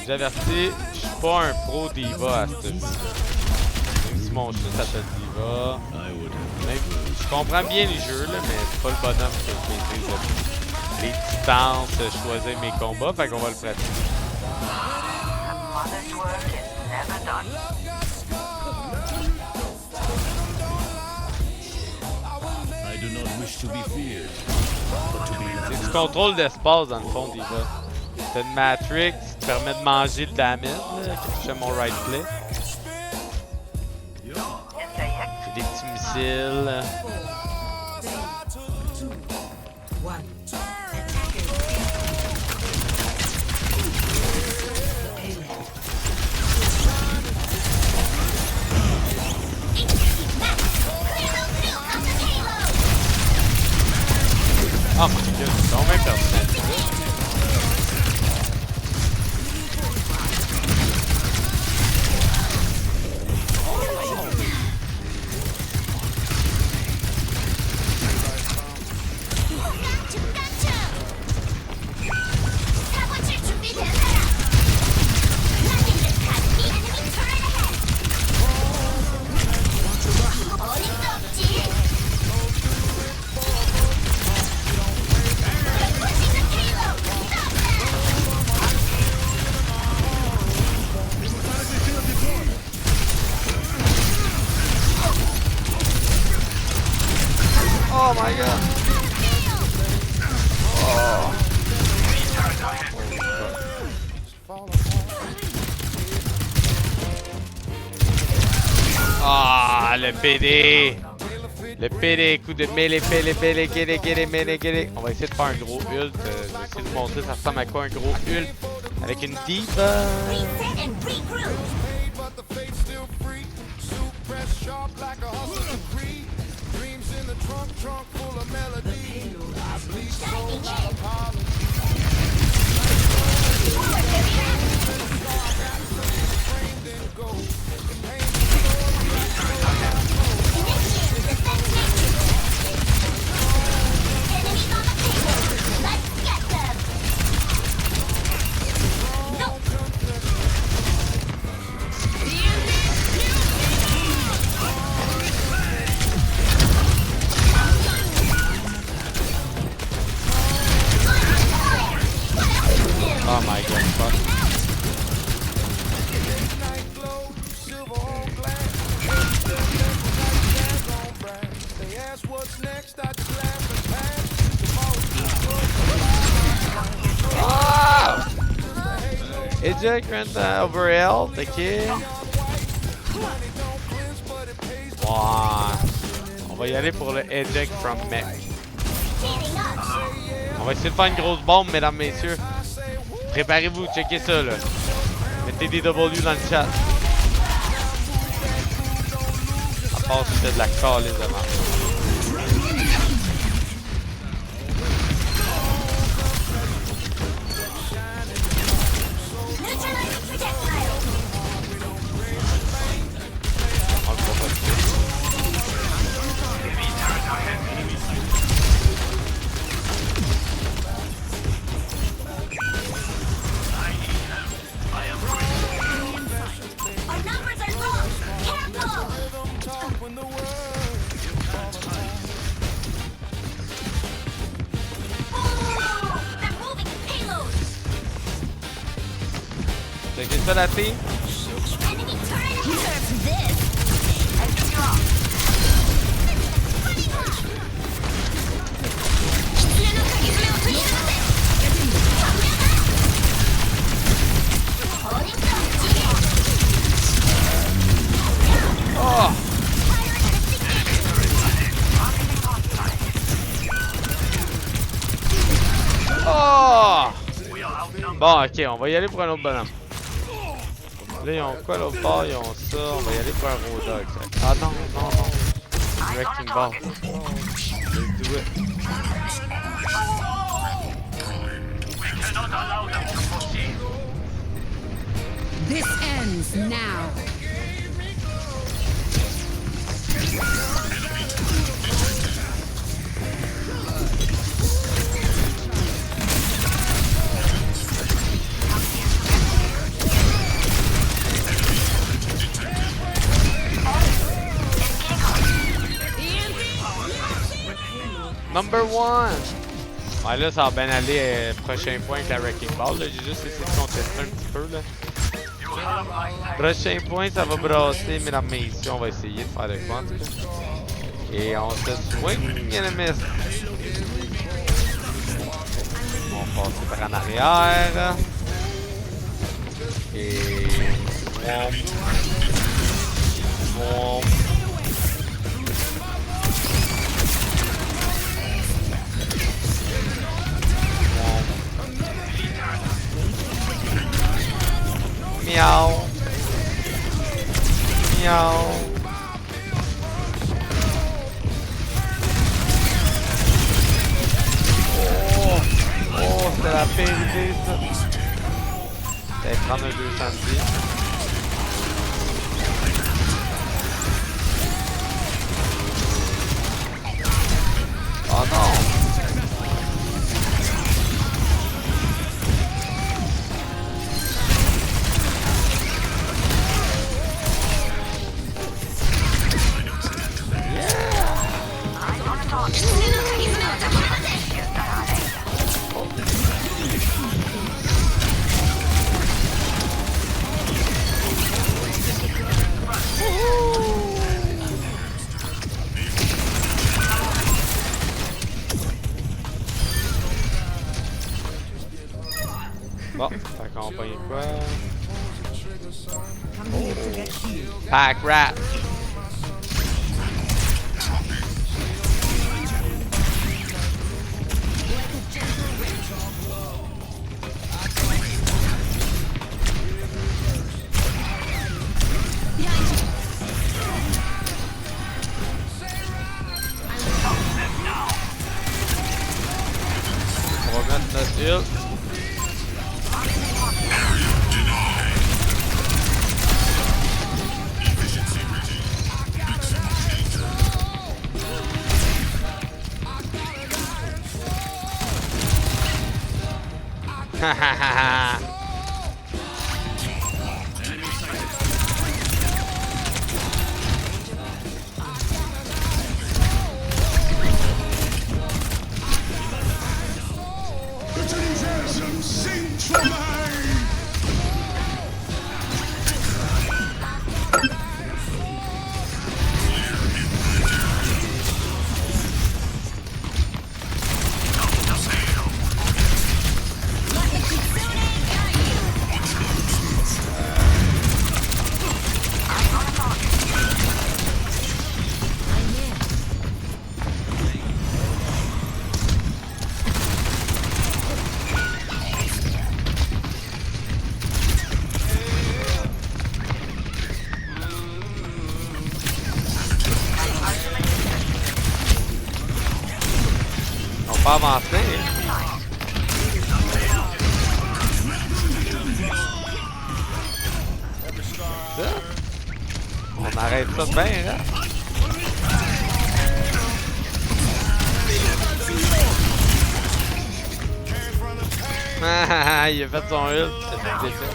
J'avertis, je suis pas un pro diva à ce jeu. Même si mon chat s'appelle diva. Même, je comprends bien les jeux, là, mais c'est pas le bonhomme que je maîtrise. Les distances, choisir mes combats, fait qu'on va le pratiquer. C'est du contrôle d'espace dans le fond, diva. C'est une Matrix qui te permet de manger le damage, là, que je fais mon right click. J'ai des petits missiles. Oh my god! Oh! Ah, le PD! Le PD, coup de mêlée, pélé, mêlée. On va essayer de faire un gros ult. Je vais essayer de montrer ça ressemble à quoi un gros ult avec une diva. Oh my god, fuck. Ah! Eject went over L, the kid. Wow. On va y aller pour le eject from mech. On va essayer de faire une grosse bombe, mesdames, messieurs. Préparez-vous, checkez ça là. Mettez des W dans le chat. À part si c'est de la calice de marche. Checkez ça la team. Oh! Oh! Bon, ok, on va y aller pour un autre bonhomme. Là, ils ont quoi l'autre bord? Ils ont ça. On va y aller pour un raw dog. Ah non, non, non. Wrecking ball. Let's do it. This ends now. Number one! Ouais, là, ça va bien aller. Prochain point avec la Wrecking Ball. J'ai juste essayé de contester un petit peu. Là. Prochain point, ça va brasser, mesdames, messieurs. On va essayer de faire de quoi en tout cas. Et on se swing, enemies. On passe par en arrière. Et. Bon. Miaou. Miaou. Oh, c'était la pire idée ça. Peut-être prendre un 200 de vie. Oh non. pogné quoi? Oh. Pack rat! On va mettre notre heal. Ha ha ha ha! Pas avancer. Ça? On arrête ça de bien, hein? Ah, il a fait son ult, c'est fait défait.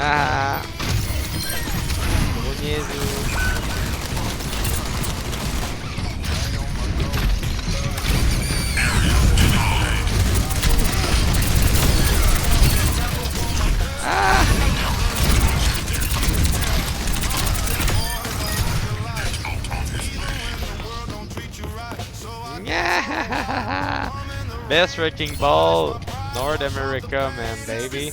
Ah, gros niaiseux. Ah! Yeah! Best wrecking ball, North America, man, baby.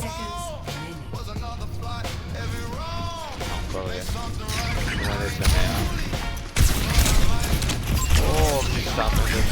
Oh, putain, de trouver.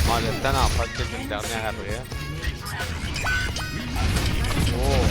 On a le temps d'en faire peut-être une dernière après. Oh!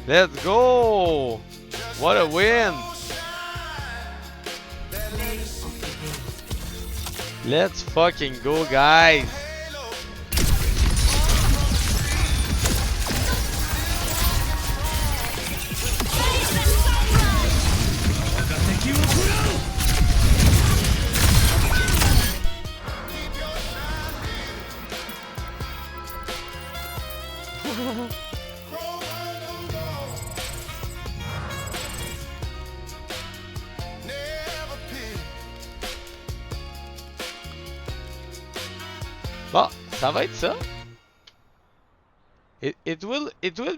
Let's go! What a win! Let's fucking go, guys! Bon, ça va être ça. It will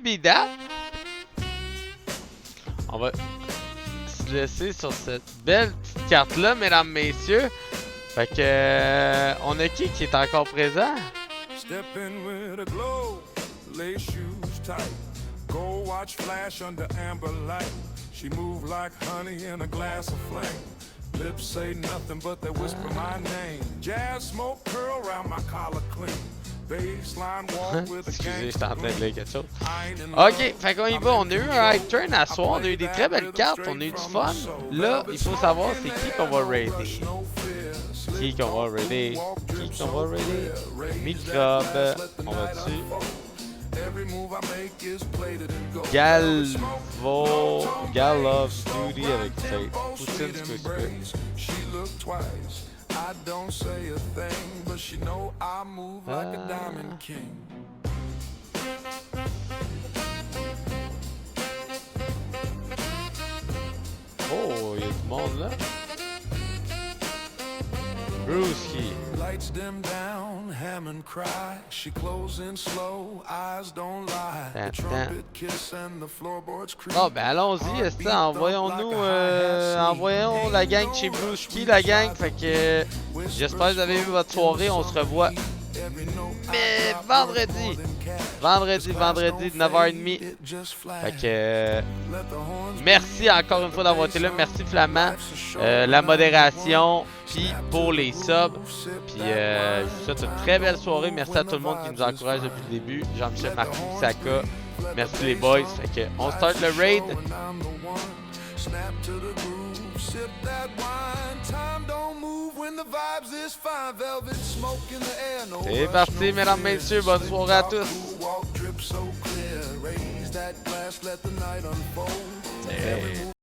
be that. On va se laisser sur cette belle petite carte-là, mesdames, messieurs. Fait que on a qui est encore présent? Step in with a glow, lace shoes tight. Go watch flash under amber light. She move like honey in a glass of flame. Lips say nothing but they whisper my name. Jazz smoke curl around my collar clean. Baseline walk with a Excusez, j'étais en train de lire quelque chose. Ok, fait qu'on y va. On a eu un high turn à soir. On a eu des très belles cartes. On a eu du fun. Là, il faut savoir c'est qui qu'on va raider. Qui qu'on va raider? Qui qu'on va raider? Microbe. On va dessus. Galov Duty avec Poutine I don't say a thing, but she know I move like a diamond king. Oh, il y a du monde là. Brewski. Lights dim down, Hammond cry. She closing slow, eyes don't lie. The trumpet kiss and the floorboards creak. Oh ben allons-y, envoyons-nous, envoyons la gang chez Brewski, la gang. Fait que j'espère que vous avez eu votre soirée. On se revoit mais vendredi de 9h30. Fait que merci encore une fois d'avoir été là. Merci Flamand, la modération, puis pour les subs. Puis je vous souhaite une très belle soirée. Merci à tout le monde qui nous encourage depuis le début. Jean-Michel Marquis, Saka. Merci les boys. Fait que on start le raid. Sip that wine, time don't move when the vibes is fine. Velvet smoke in the air. C'est parti, mesdames, messieurs, bonne soirée à tous. Hey.